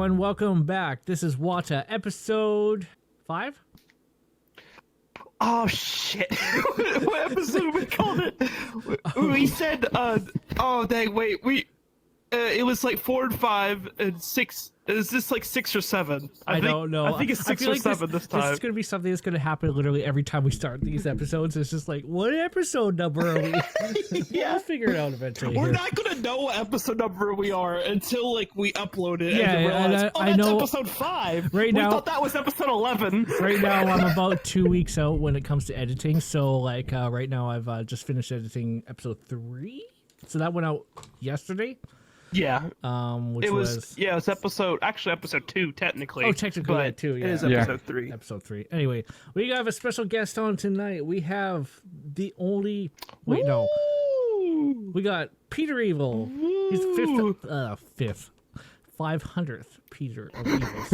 everyone. Welcome back. This is Wata, episode 5? Oh, shit. What episode we called it? We said, oh, dang, wait, it was like 4 and 5 and 6. Is this like 6 or 7? I don't know. I think it's 6 or 7 this time. This is going to be something that's going to happen literally every time we start these episodes. It's just like, what episode number are we? Yeah. We'll figure it out eventually. We're here. not going to know what episode number we are until, like, we upload it Yeah, and realize, and that's know, episode 5. Right now, we thought that was episode 11. Right now, I'm about 2 weeks out when it comes to editing. So, like, right now, I've just finished editing episode 3. So that went out yesterday. Yeah. Which it was episode 2 technically. Oh, technically, but 2. Yeah. It is episode 3. Episode 3. Anyway, we have a special guest on tonight. We have the only. Wait, no. We got Peter Evil. He's the 500th Peter of Evils.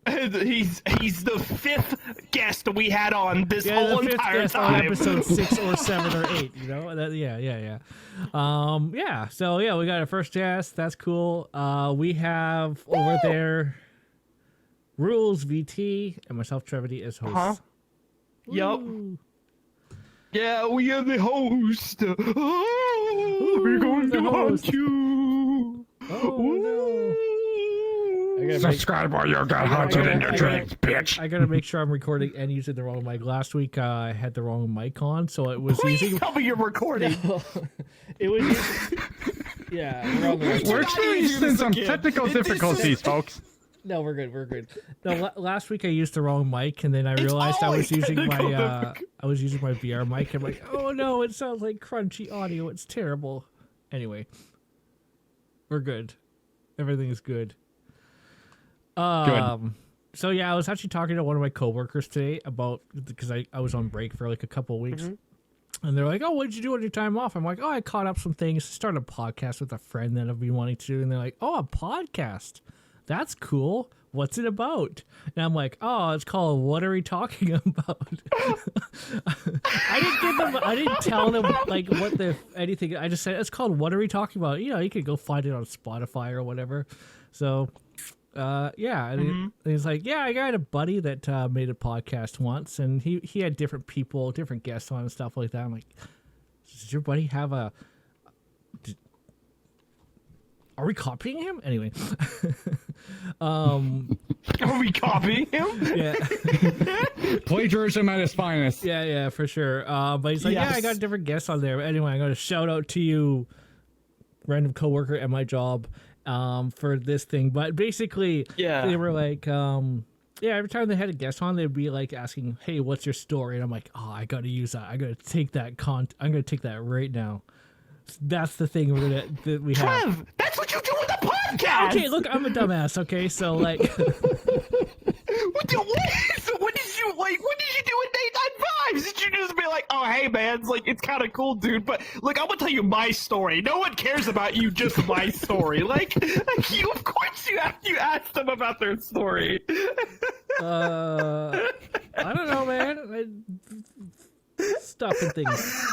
He's the 5th guest we had on this whole the 5th entire guest time. on episode 6 or 7 or 8. You know, yeah. So yeah, we got our first guest. That's cool. We have over there RulezVT and myself, Trevady, as hosts. Yup. Yeah, we are the host. We're going to haunt you. Oh no. Subscribe or you'll get haunted in your dreams, bitch. I gotta make sure I'm recording and using the wrong mic. Last week I had the wrong mic on, so it was Please tell me you're recording. It was wrong mic. We're experiencing some technical difficulties, folks. No, we're good. No, last week I used the wrong mic, and then I realized I was using my VR mic. I'm like, oh no, it sounds like crunchy audio. It's terrible. Anyway, we're good. Everything is good. So yeah, I was actually talking to one of my coworkers today about, because I was on break for like a couple of weeks, and they're like, "Oh, what did you do on your time off?" I'm like, "Oh, I caught up some things. Started a podcast with a friend that I've been wanting to do." And they're like, "Oh, a podcast? That's cool. What's it about?" And I'm like, "Oh, it's called What Are We Talking About?" I didn't tell them like anything. I just said it's called What Are We Talking About? You know, you could go find it on Spotify or whatever. So. And he's like, yeah, I got a buddy that made a podcast once, and he had different people, different guests on and stuff like that. I'm like, does your buddy have a? Are we copying him? Anyway, are we copying him? Yeah, plagiarism at its finest. Yeah, for sure. But he's like, yeah, I got different guests on there. But anyway, I got to shout out to you, random coworker at my job. For this thing, but basically, they were like, every time they had a guest on, they'd be like asking, "Hey, what's your story?" And I'm like, "Oh, I gotta use that. I gotta take that I'm gonna take that right now." That's the thing that we have. Trev, that's what you do with the podcast. Okay, look, I'm a dumbass. Okay, so like, what did you do with Day 95? Did you just be like, "Oh, hey, man, it's kind of cool, dude"? But look, I'm gonna tell you my story. No one cares about you, just my story. Like you, of course, you asked them about their story. I don't know, man. Stuff and things.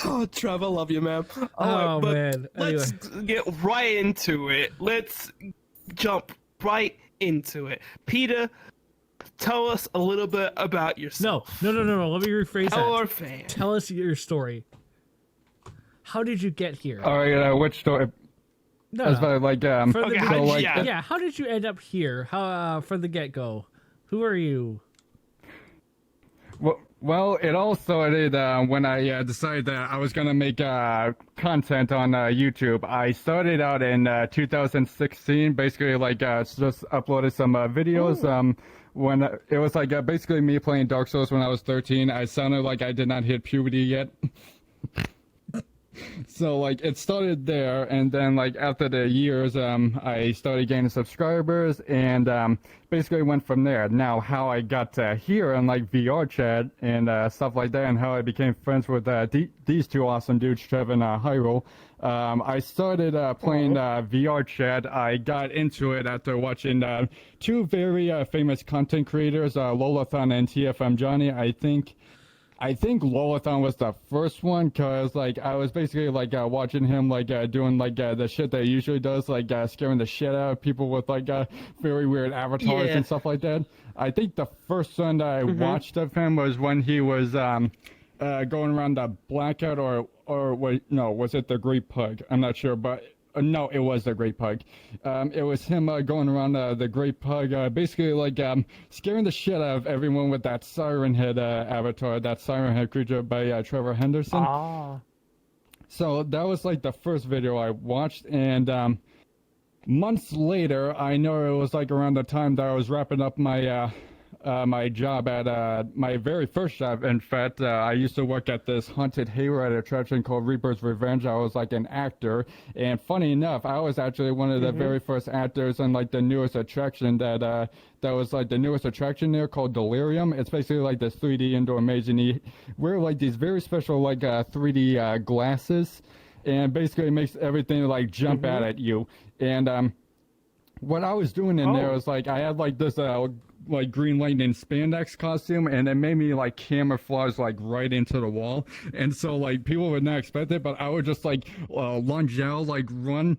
Oh, Trev, I love you, man. Oh, man. Anyway. Let's get right into it. Let's jump right into it. Peter, tell us a little bit about yourself. No. Let me rephrase Tell that. our fans. Tell us your story. How did you get here? All right, which story? No. How did you end up here? How from the get-go? Who are you? Well, it all started when I decided that I was going to make content on YouTube. I started out in 2016, basically just uploaded some videos. When it was basically me playing Dark Souls when I was 13. I sounded like I did not hit puberty yet. So it started there, and then after the years, I started gaining subscribers, and basically went from there. Now, how I got here on VR chat and stuff like that, and how I became friends with these two awesome dudes, Trev and Hyrule. I started playing VR chat. I got into it after watching two very famous content creators, Lolathon and TFM Johnny. I think I think Lolathon was the first one, cause like I was basically like watching him like doing like the shit that he usually does, like scaring the shit out of people with like very weird avatars and stuff like that. I think the first one that I watched of him was when he was going around the blackout, or wait, no, was it the Great Pug? I'm not sure, but. No, it was the Great Pug. It was him going around the Great Pug, basically like scaring the shit out of everyone with that Siren Head avatar, that Siren Head creature by Trevor Henderson. Ah. So that was like the first video I watched, and months later, I know it was like around the time that I was wrapping up my my job at my very first job. In fact, I used to work at this haunted hayride attraction called Reaper's Revenge. I was like an actor, and funny enough, I was actually one of the very first actors in like the newest attraction that was like the newest attraction there called Delirium. It's basically like this 3D indoor maze, and you wear like these very special like 3D glasses, and basically it makes everything like jump out at you. And what I was doing in there was like I had like this like Green Lightning spandex costume, and it made me like camouflage like right into the wall, and so like people would not expect it, but I would just like lunge out, like run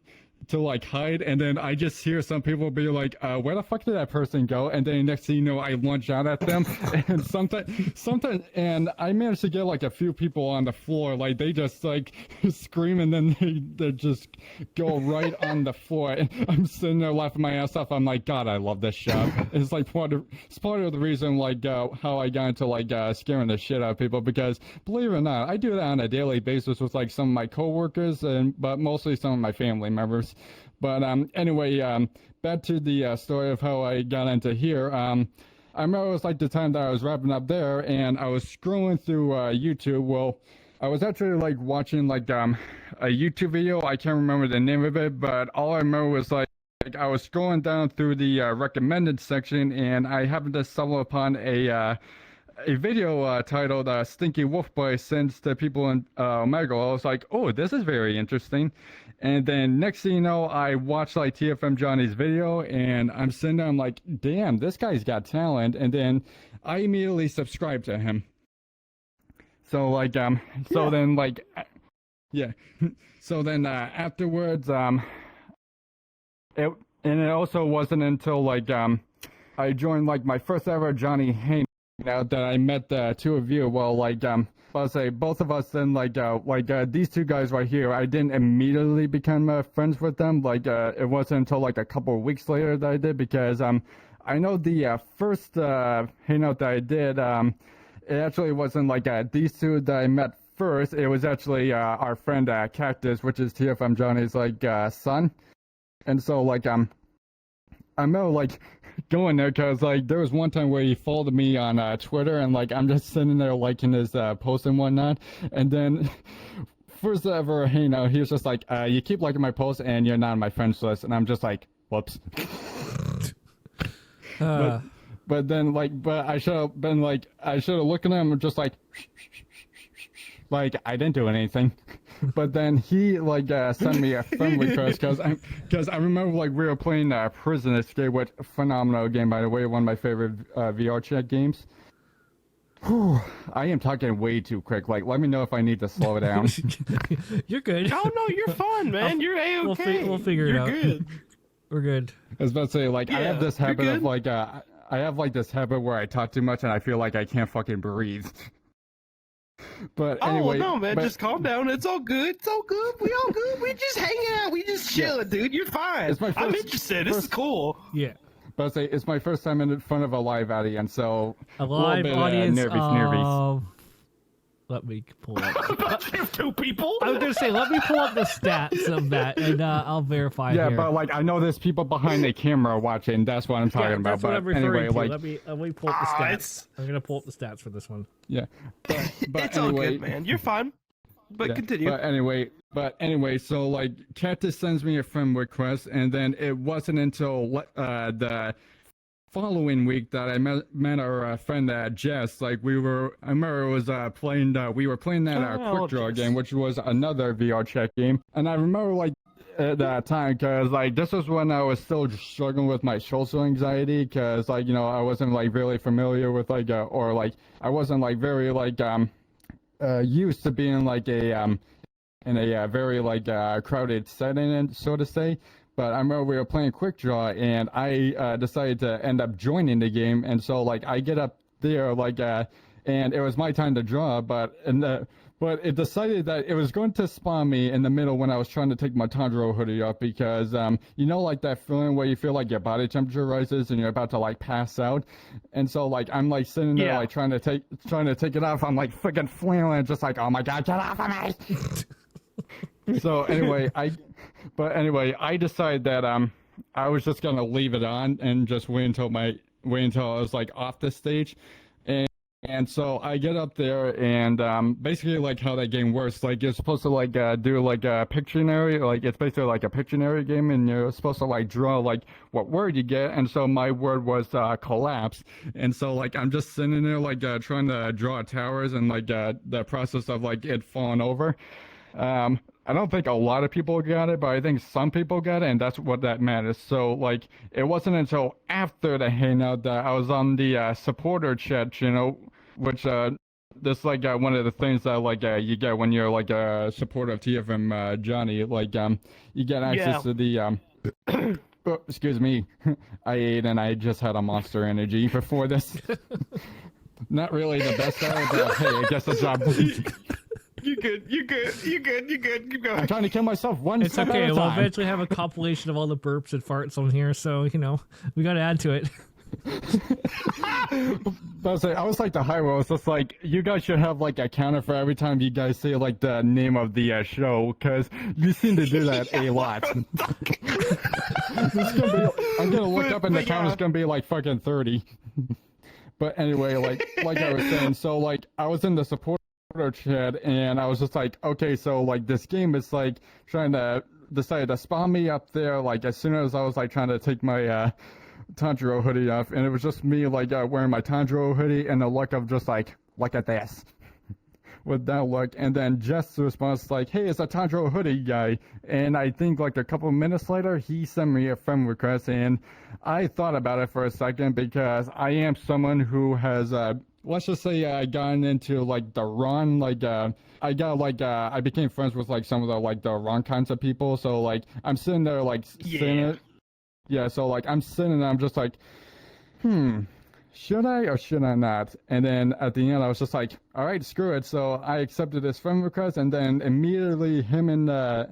to like hide, and then I just hear some people be like, where the fuck did that person go? And then next thing you know, I lunge out at them, and sometimes, and I managed to get like a few people on the floor, like they just like scream, and then they just go right on the floor, and I'm sitting there laughing my ass off. I'm like, God, I love this shop. It's like it's part of the reason like how I got into like scaring the shit out of people, because believe it or not, I do that on a daily basis with like some of my coworkers, but mostly some of my family members. But anyway, back to the story of how I got into here. I remember it was like the time that I was wrapping up there, and I was scrolling through YouTube. Well, I was actually like watching like a YouTube video. I can't remember the name of it, but all I remember was like I was scrolling down through the recommended section, and I happened to stumble upon a video titled Stinky Wolf Boy Sends to People in Omegle. I was like, oh, this is very interesting. And then next thing you know, I watched like TFM Johnny's video, and I'm sitting there, I'm like, damn, this guy's got talent. And then I immediately subscribed to him. So like, so then like, yeah. So then afterwards, it also wasn't until like, I joined like my first ever Johnny Hangout that I met the two of you. Well, like, I'll say both of us then like these two guys right here, I didn't immediately become friends with them. Like it wasn't until like a couple of weeks later that I did, because I know the first hangout that I did, it actually wasn't like these two that I met first. It was actually our friend Cactus, which is TFM Johnny's like son. And so like I remember like going there, because like there was one time where he followed me on Twitter, and like I'm just sitting there liking his posts and whatnot, and then first ever hangout, he was just like, you keep liking my posts and you're not on my friends list, and I'm just like, whoops. But then like, but I should have been like, I should have looked at him and just like I didn't do anything. But then he like sent me a friend request, because I remember like we were playing Prison Escape, which phenomenal game, by the way, one of my favorite VR chat games. Whew, I am talking way too quick. Like, let me know if I need to slow it down. You're good. Oh no, you're fine, man. You're A-okay. We'll figure it out. You're good. We're good. I was about to say, like, I have this habit of like I have like this habit where I talk too much and I feel like I can't fucking breathe. But anyway, no, man, just calm down. It's all good. It's all good. We all good. We just hanging out. We just chilling, dude. You're fine. I'm interested. This is cool. Yeah. But I'll say it's my first time in front of a live audience, so a live audience. Nervous. Let me pull up. About you two people. I was gonna say, let me pull up the stats of that, and I'll verify. Yeah, here. but like I know there's people behind the camera watching. That's what I'm talking about. That's what I'm referring to. Let me pull up the stats. I'm gonna pull up the stats for this one. Yeah, but it's anyway, all good, man. You're fine. But continue. But anyway, so like Cactus sends me a friend request, and then it wasn't until the following week that I met our friend Jess. Like I remember it was we were playing that Quick Draw game, which was another VR chat game, and I remember like at that time, because like this was when I was still struggling with my social anxiety, because like I wasn't like really familiar with like or like I wasn't like very like used to being like in a very like crowded setting, so to say. But I remember we were playing Quick Draw, and I decided to end up joining the game, and so like I get up there like and it was my time to draw, but it decided that it was going to spawn me in the middle when I was trying to take my Tundra hoodie off, because you know, like that feeling where you feel like your body temperature rises and you're about to like pass out, and so like I'm like sitting there like trying to take it off. I'm like freaking flailing, just like, oh my god, get off of me. So anyway, I decided that I was just gonna leave it on and just wait until I was like off the stage. And so I get up there, and basically like how that game works, like you're supposed to like do like a Pictionary, like it's basically like a Pictionary game, and you're supposed to like draw like what word you get. And so my word was collapse, and so like I'm just sitting there like trying to draw towers, and like the process of like it falling over. I don't think a lot of people got it, but I think some people got it, and that's what that matters. So, like, it wasn't until after the hangout that I was on the supporter chat, you know, which this like one of the things that like you get when you're like a supporter of TFM Johnny, like you get access to the oh, excuse me, I ate and I just had a Monster Energy before this. Not really the best hour, but hey, I guess the job. You good. Keep going. I'm trying to kill myself one It's step okay. at a We'll time. eventually have a compilation of all the burps and farts on here, so, you know, we got to add to it. But I was like the high roll. It's just like, you guys should have like a counter for every time you guys say like the name of the show, because you seem to do that a lot. I'm gonna look up and the count is gonna be like fucking 30. But anyway, like I was saying, so like I was in the support chat, and I was just like, okay, so like this game is like trying to decide to spawn me up there like as soon as I was like trying to take my Tundra hoodie off, and it was just me like wearing my Tundra hoodie and the look of just like, look at this. With that look, and then Jess' response like, hey, it's a Tundra hoodie guy, and I think like a couple minutes later he sent me a friend request, and I thought about it for a second, because I am someone who has let's just say gotten into like the wrong like I became friends with like some of the wrong kinds of people, so like I'm sitting there like so like I'm sitting and I'm just like, should I or should I not? And then at the end I was just like, all right, screw it. So I accepted his friend request, and then immediately him and I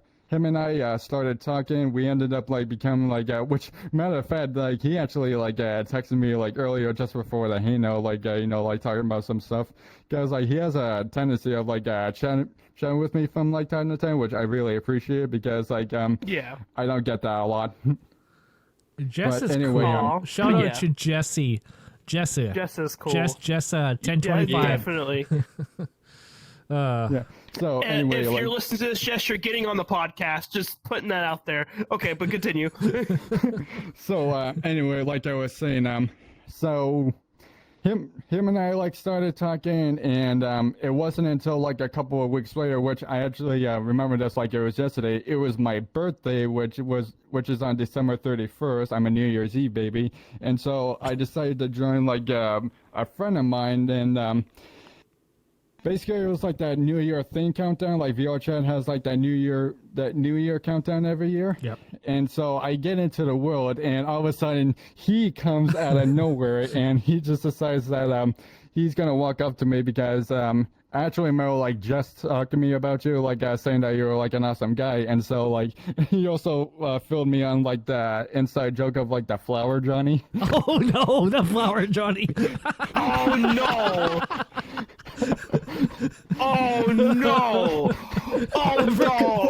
started talking. We ended up like becoming like which matter of fact, like he actually like texted me like earlier just before the hangout, like you know, like talking about some stuff, because like he has a tendency of like chatting with me from like time to time, which I really appreciate, because like I don't get that a lot. Jess is anyway, cool. Shout out to Jesse. Jess is cool. Jess 1025. Yeah, definitely. Yeah. So and anyway, if like, you're listening to this, Jess, you're getting on the podcast. Just putting that out there. Okay, but continue. So anyway, like I was saying, so him and I like started talking, and it wasn't until like a couple of weeks later, which I actually remember this like it was yesterday. It was my birthday, which is on December 31st. I'm a New Year's Eve baby, and so I decided to join like a friend of mine, and basically it was like that New Year thing countdown. Like VR Chat has like that New Year countdown every year. Yep. And so I get into the world, and all of a sudden he comes out of nowhere, and he just decides that he's gonna walk up to me, because I actually remember like just talking to me about you, like saying that you're like an awesome guy, and so like he also filled me on like the inside joke of like the Flower Johnny. Oh no, the Flower Johnny. Oh no. Oh no! Oh no!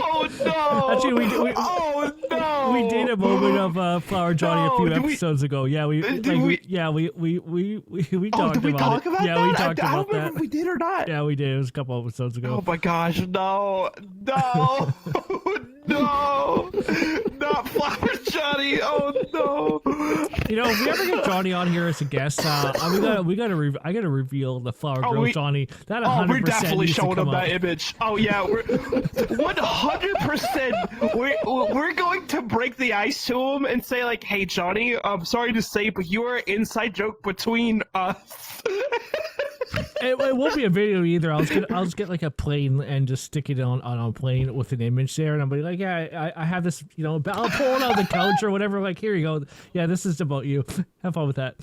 Oh no! Actually, we oh no! We did a moment of Flower Johnny a few episodes ago. Yeah, we talked did we about talk it. About yeah, that? we talked I about don't remember that. if we did or not. Yeah, we did. It was a couple episodes ago. Oh my gosh! No! No! Not Flower Johnny! Oh no! You know, if we ever get Johnny on here as a guest, I gotta reveal the Flower Girl Johnny. That 100% we're definitely showing him that up. image. Oh yeah, we're 100%. We're going to break the ice to him and say like, "Hey Johnny, I'm sorry to say, but you are an inside joke between us." It won't be a video either. I'll just get like a plane and just stick it on a plane with an image there, and I'll be like, yeah, I have this, you know, I'll pull it out of the couch or whatever. Like, here you go. Yeah, this is about you. Have fun with that.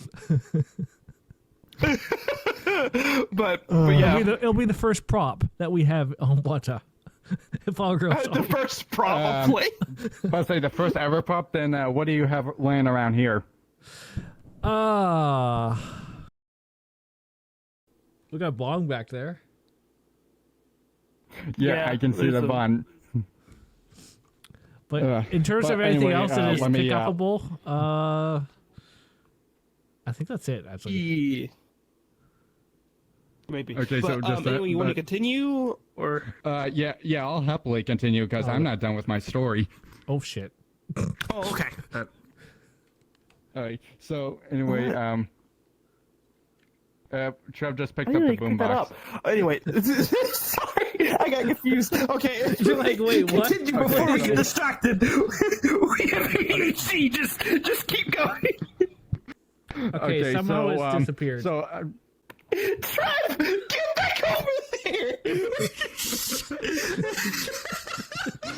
but yeah, it'll be the first prop that we have on Wata. If all girls the first probably. Let's say the first ever prop. Then what do you have laying around here? We got Bong back there. Yeah, I can see the Bond. But in terms of anything else that is pick-upable, I think that's it, actually. Yeah. Maybe. Okay, so just anyway, you want to continue, or? Yeah, I'll happily continue because I'm not done with my story. Oh shit. Oh, okay. All right. So anyway, Trev just picked up the boombox. Anyway, sorry, I got confused. Okay, you're like, wait, what? Continue before we get distracted. We have ADHD. Just keep going. Okay, somehow it's disappeared. So. Trev, get back over there!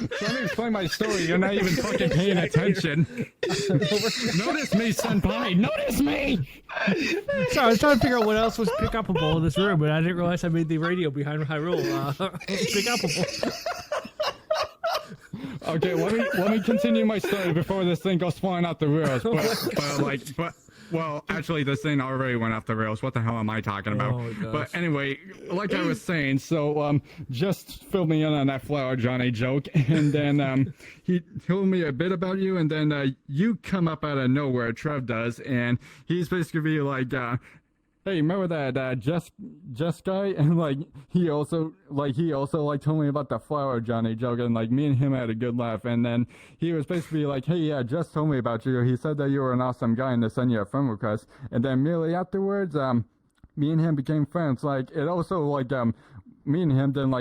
Trying to explain my story, you're not even fucking paying attention. Notice me, senpai! Notice me! Sorry, I was trying to figure out what else was pick-upable in this room, but I didn't realize I made the radio behind Hyrule pick-upable. Okay, let me continue my story before this thing goes flying out the rails. Well, actually, this thing already went off the rails. What the hell am I talking about? Oh, but anyway, like I was saying, so just fill me in on that Flower Johnny joke, and then he told me a bit about you, and then you come up out of nowhere, Trev does, and he's basically like, hey, remember that Jess guy? And like he also told me about the Flower Johnny joke, and like me and him had a good laugh. And then he was basically like, hey, yeah, Jess told me about you. He said that you were an awesome guy and to send you a friend request. And then immediately afterwards, me and him became friends. Like it also like me and him didn't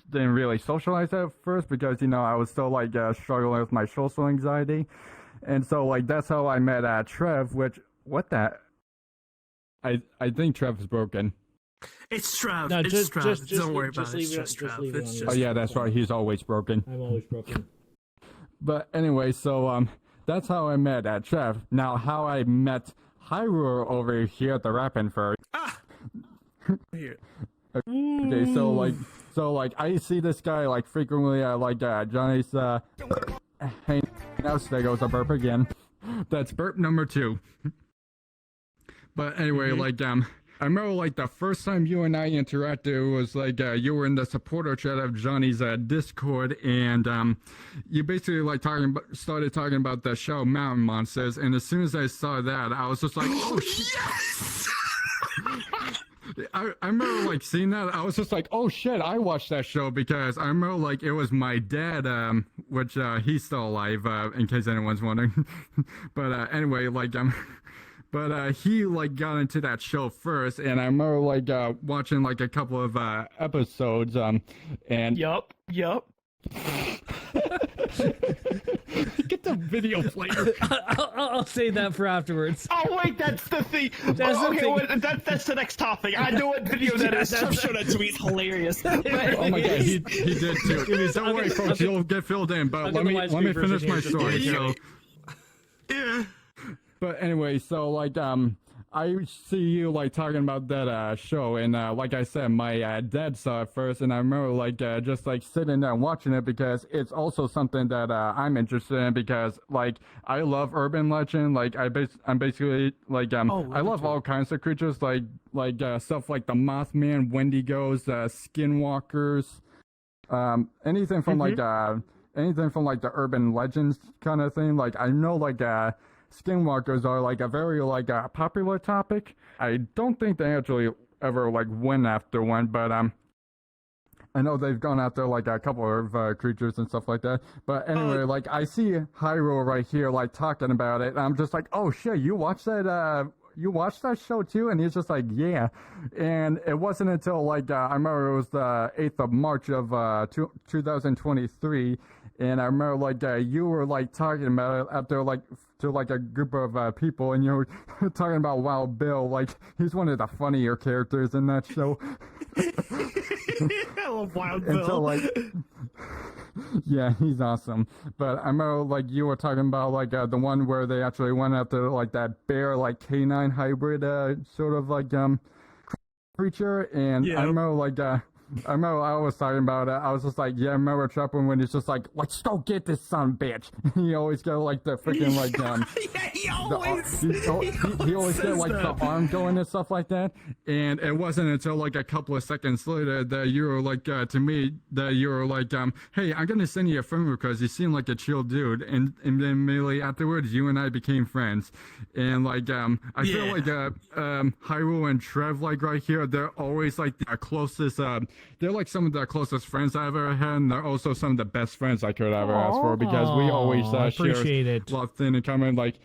didn't really socialize at first because I was still like struggling with my social anxiety, and so like that's how I met Trev. Which what that. I think Trev is broken. It's Trev. No, it's Trev. Just Don't worry about just it. It's leave just it, just Trev. leave it It's on just. Oh yeah, that's right. He's always broken. I'm always broken. But anyway, so that's how I met Trev. Now, how I met Hyrule over here at the Rappin' Furry. Here. Okay, so like I see this guy like frequently like Johnny's hanging out. There goes a burp again. That's burp number 2. But anyway, like I remember like the first time you and I interacted was like you were in the supporter chat of Johnny's Discord, and you basically like started talking about the show Mountain Monsters, and as soon as I saw that, I was just like, oh yes! I remember like seeing that, I was just like, oh shit, I watched that show because I remember like it was my dad, which he's still alive, in case anyone's wondering. But anyway, like But he like got into that show first, and I remember like watching like a couple of episodes. And Yup. Get the video player. I'll save that for afterwards. Oh wait, that's the thing. That's the thing. Well, that's the next topic. I know what video that is. I'm sure that tweet's hilarious. Oh my god, he did too. Don't worry, folks, you'll get filled in. But let me finish my story. So yeah. But anyway, so like I see you like talking about that show, and like I said, my dad saw it first, and I remember like just like sitting there and watching it because it's also something that I'm interested in because like I love urban legend. Like I'm basically like I love all kinds of creatures like stuff like the Mothman, Wendigos, Skinwalkers, anything from like the urban legends kind of thing. Like I know like Skinwalkers are like a very like popular topic. I don't think they actually ever like went after one, but I know they've gone after like a couple of creatures and stuff like that. But anyway, like I see Hyrule right here like talking about it, and I'm just like, oh shit, you watched that show too? And he's just like, yeah. And it wasn't until like I remember it was the 8th of March of 2023, and I remember like you were like talking about it after like to like a group of people, and talking about Wild Bill, like he's one of the funnier characters in that show. I love Wild Bill. And so like, yeah, he's awesome. But I remember like you were talking about like the one where they actually went after like that bear like canine hybrid sort of like creature, and I remember like I remember I was talking about it. I was just like, yeah, I remember Trevor when he's just like, let's go get this son of a bitch. He always got like the freaking like yeah, he always he always get like that. the arm going and stuff like that. And it wasn't until like a couple of seconds later that you were like to me that you were like, hey, I'm gonna send you a friend request. You seem like a chill dude. And then immediately afterwards, you and I became friends. And like I feel like Hyrule and Trev like right here, they're always like the closest. They're like some of the closest friends I've ever had, and they're also some of the best friends I could ever ask for, because we always share a lot of things in common. Like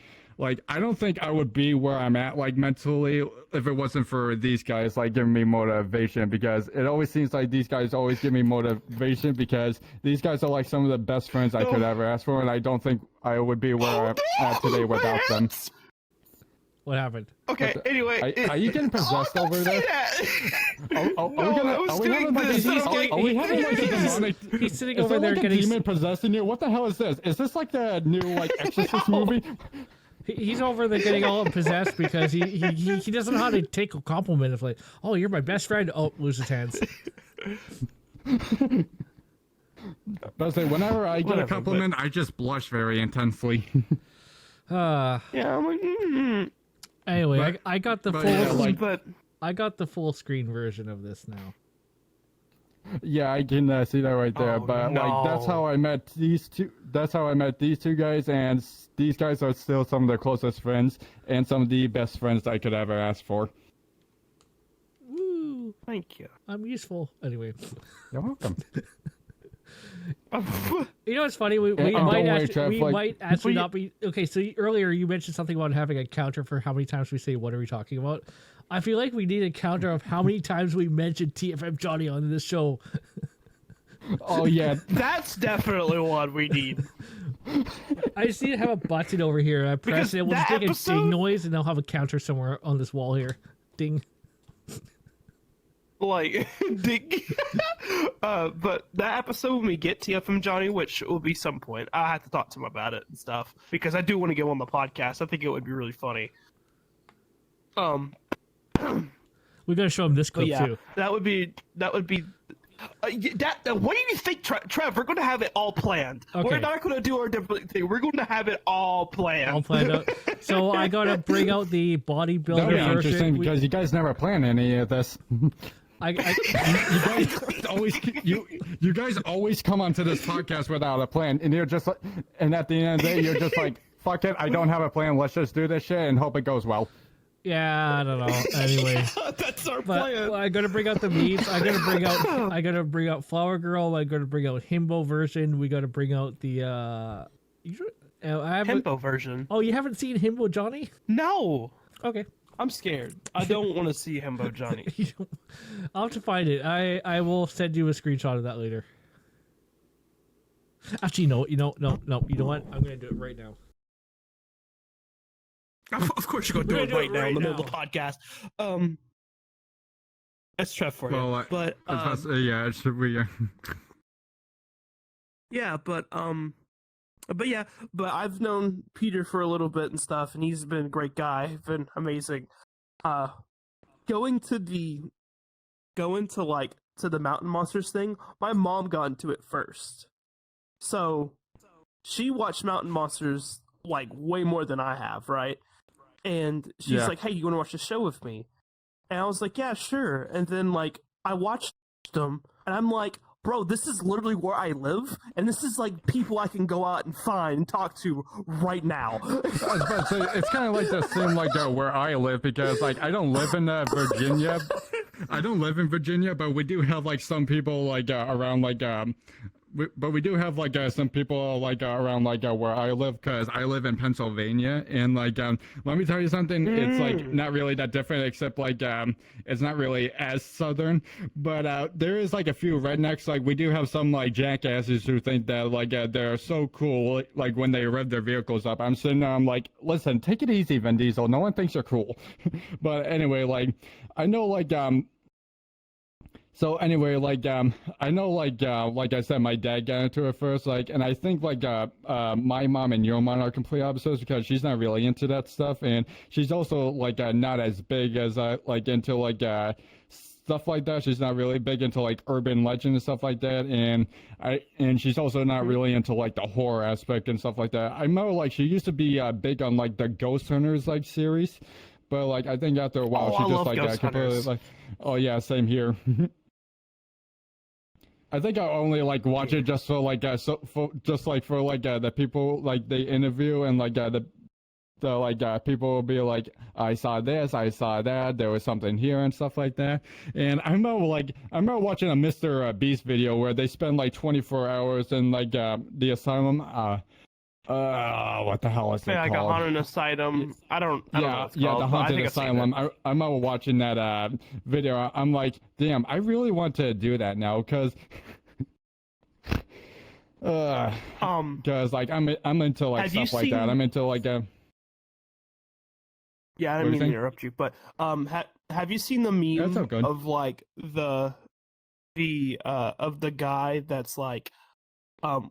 I don't think I would be where I'm at like mentally if it wasn't for these guys like giving me motivation, because it always seems like these guys always give me motivation, because these guys are like some of the best friends I could ever ask for, and I don't think I would be where I'm at today without them. What happened? Okay, anyway. Are you getting possessed over there? Are we having like a demonic... He's sitting over there getting... demon possessing you? What the hell is this? Is this like the new like Exorcist movie? He's over there getting all possessed because he doesn't know how to take a compliment. Of like, oh, you're my best friend. Oh, lose his hands. But I say, whenever I get a compliment, I just blush very intensely. Yeah, I'm like, Anyway, I got the full. Yeah, I got the full screen version of this now. Yeah, I can see that right there. But like, that's how I met these two. That's how I met these two guys, and these guys are still some of the closest friends and some of the best friends I could ever ask for. Woo! Thank you. I'm useful. Anyway. You're welcome. You know what's funny? We might actually not be okay. So earlier you mentioned something about having a counter for how many times we say "What are we talking about?" I feel like we need a counter of how many times we mentioned TFM Johnny on this show. Oh yeah, that's definitely what we need. I just need to have a button over here. I press it. We'll just make a ding noise, and they'll have a counter somewhere on this wall here. Ding. Like, ding. But that episode when we get TFM Johnny, which will be some point, I have to talk to him about it and stuff, because I do want to get him on the podcast. I think it would be really funny. We gotta show him this clip too. That would be. What do you think, Trev? We're going to have it all planned. Okay. We're not going to do our different thing. We're going to have it all planned. All planned out. So I got to bring out the bodybuilder version. That would be interesting because you guys never plan any of this. You guys always come onto this podcast without a plan, and you're just like, and at the end of the day, you're just like, fuck it, I don't have a plan. Let's just do this shit and hope it goes well. Yeah, I don't know. Anyway, that's our plan. Well, I gotta bring out the meats. I gotta bring out Flower Girl. I gotta bring out Himbo version. We gotta bring out the Himbo version. Oh, you haven't seen Himbo Johnny? No. Okay. I'm scared. I don't want to see Himbo Johnny. I'll have to find it. I will send you a screenshot of that later. Actually, no. You know what? I'm gonna do it right now. Of course you're gonna do it right now in the middle of the podcast. That's Trev for you. But yeah, it should be. Yeah, but I've known Peter for a little bit and stuff, and he's been a great guy, been amazing. Going to the Mountain Monsters thing, my mom got into it first. So she watched Mountain Monsters like way more than I have, right? And she's like, "Hey, you want to watch the show with me?" And I was like, "Yeah, sure." And then like I watched them, and I'm like, bro, this is literally where I live, and this is like people I can go out and find and talk to right now. I was about to say, it's kind of like the same like where I live, because like I don't live in Virginia. I don't live in Virginia, but we do have like some people like around like we do have like some people like around like where I live, because I live in Pennsylvania, and like let me tell you something, it's like not really that different, except like it's not really as southern, but there is like a few rednecks. Like we do have some like jackasses who think that like they're so cool, like when they rev their vehicles up. I'm sitting there, I'm like, listen, take it easy, Vin Diesel, no one thinks you're cool. But anyway, like I know like so anyway, like I know like I said, my dad got into it first, like, and I think like my mom and your mom are complete opposites, because she's not really into that stuff, and she's also like not as big as like into like stuff like that. She's not really big into like urban legend and stuff like that, and she's also not really into like the horror aspect and stuff like that. I know like she used to be big on like the Ghost Hunters like series, but like I think after a while she just like completely like, oh yeah, same here. I think I only like watch it just for like for like the people like they interview, and like the like people will be like, I saw this, I saw that, there was something here and stuff like that. And I remember watching a Mr. Beast video where they spend like 24 hours in like the asylum. What the hell is it like called? A haunted asylum. I don't know what it's called, the haunted asylum. I remember watching that video. I'm like, damn, I really want to do that now, because like I'm into like stuff like that. I'm into like yeah, I didn't mean to interrupt you, but have you seen the meme of like the guy that's like the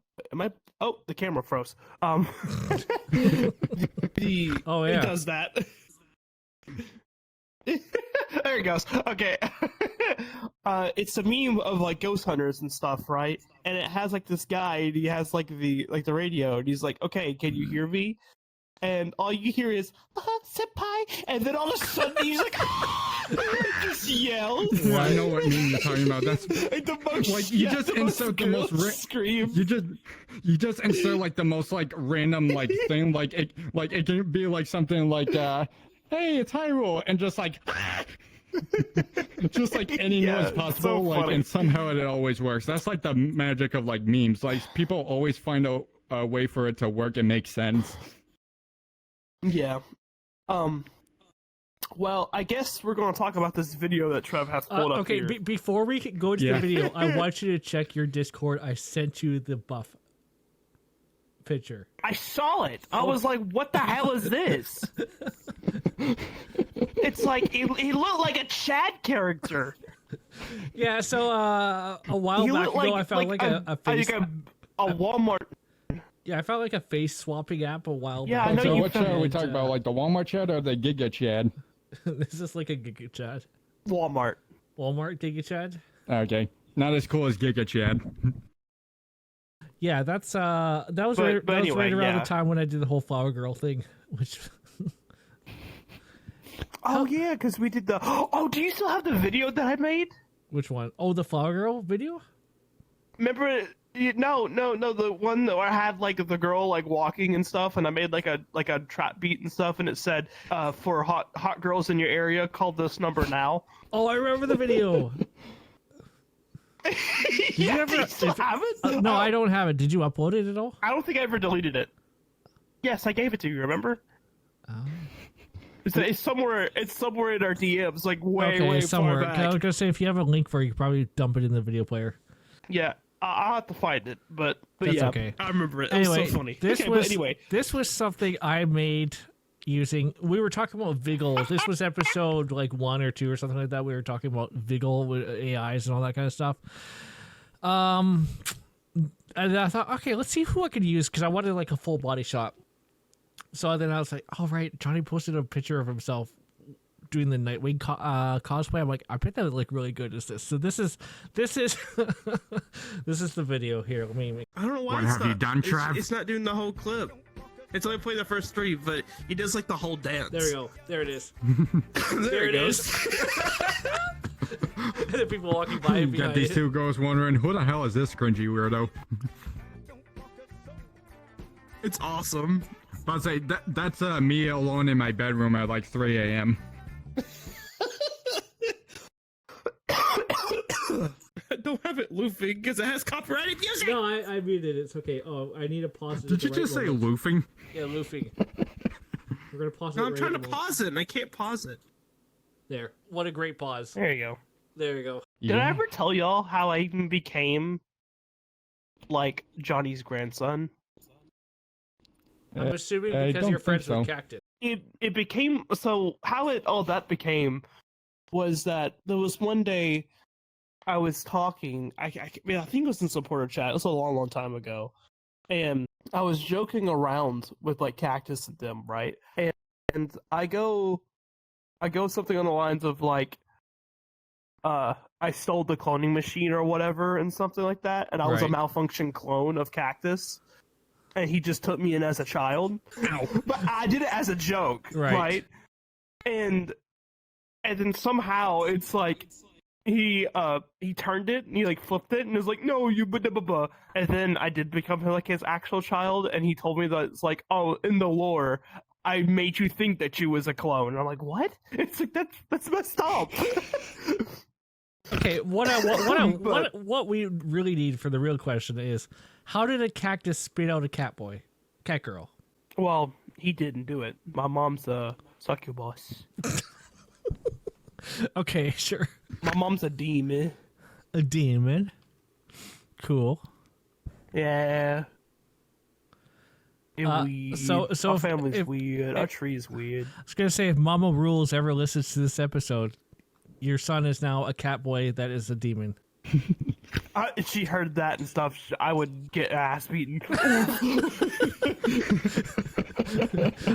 camera froze. It does that. There it goes. Okay. It's a meme of like ghost hunters and stuff, right? And it has like this guy, and he has like the radio, and he's like, "Okay, can you hear me?" And all you hear is "senpai," and then all of a sudden he's like, just yells. Well, I know what meme you're talking about. That's like the most, like you just insert the most scream. You just insert like the most like random like thing, like it can be like something like hey, it's Hyrule, and just like just like any noise possible, so like, funny. and somehow it always works. That's like the magic of like memes. Like people always find a way for it to work and make sense. Yeah. Well, I guess we're going to talk about this video that Trev has pulled up here. Okay, before we go to the video, I want you to check your Discord. I sent you the buff picture. I saw it. I was like, what the hell is this? It's like, he looked like a Chad character. Yeah, so a while back ago, I found like a face... a Walmart... Yeah, I found like a face swapping app a while back. Yeah, I know. So what chat are we talking about? Like the Walmart chat or the Giga Chad? This is like a Giga Chad. Walmart Giga Chad? Okay. Not as cool as Giga Chad. Yeah, that was right around the time when I did the whole Flower Girl thing, which... Oh, yeah, because we did the... Oh, do you still have the video that I made? Which one? Oh, the Flower Girl video? Remember... No, the one that I had like the girl like walking and stuff, and I made like a trap beat and stuff, and it said for hot girls in your area, call this number now. Oh, I remember the video. Do you still have it? No, I don't have it. Did you upload it at all? I don't think I ever deleted it. Yes, I gave it to you. Remember? Oh. It's somewhere. It's somewhere in our DMs, like way somewhere. far back. I was gonna say if you have a link for it, you can probably dump it in the video player. Yeah. I'll have to find it, but That's yeah, okay. I remember it. Anyway, It was so funny. This was something I made using. We were talking about Viggle. This was episode like 1 or 2 or something like that. We were talking about Viggle with AIs and all that kind of stuff. And I thought, okay, let's see who I could use because I wanted like a full body shot. So then I was like, all right, Johnny posted a picture of himself doing the Nightwing cosplay. I'm like, I bet that would look really good as this. So this is this is the video here. Let me. I don't know why. What have you done, Trav? It's not doing the whole clip. It's only playing the first 3, but he does like the whole dance. There we go. There it is. there it is. And then people walking by. You got these two girls wondering, who the hell is this cringy weirdo? It's awesome. But I'd say that's me alone in my bedroom at like 3 a.m. don't have it loofing because it has copyrighted music. No, I muted it. It's okay. Oh, I need to pause it. Did you just say loofing? Yeah, loofing. We're gonna pause it. No, I'm trying to pause it and I can't pause it. There. What a great pause. There you go. There you go. Did I ever tell y'all how I even became like Johnny's grandson? I'm assuming because you're friends with Cactus. It became so how it all that became was that there was one day I was talking. I think it was in supporter chat. It was a long time ago, and I was joking around with like Cactus and them, right? And I go something on the lines of like, I stole the cloning machine or whatever, and something like that, and I was a malfunction clone of Cactus. And he just took me in as a child. Ow. But I did it as a joke, right? And then somehow it's like he turned it and he like flipped it and was like, no, you blah blah blah. And then I did become like his actual child, and he told me that it's like, oh, in the lore, I made you think that you was a clone. And I'm like, what? It's like that's messed up. Okay, what we really need for the real question is, how did a cactus spit out a cat girl? Well, he didn't do it. My mom's a succubus. Okay, sure. My mom's a demon. A demon. Cool. Yeah. So our family's weird. Our tree's weird. I was gonna say, if Mama Rules ever listens to this episode, your son is now a cat boy that is a demon. If she heard that and stuff, I would get ass beaten.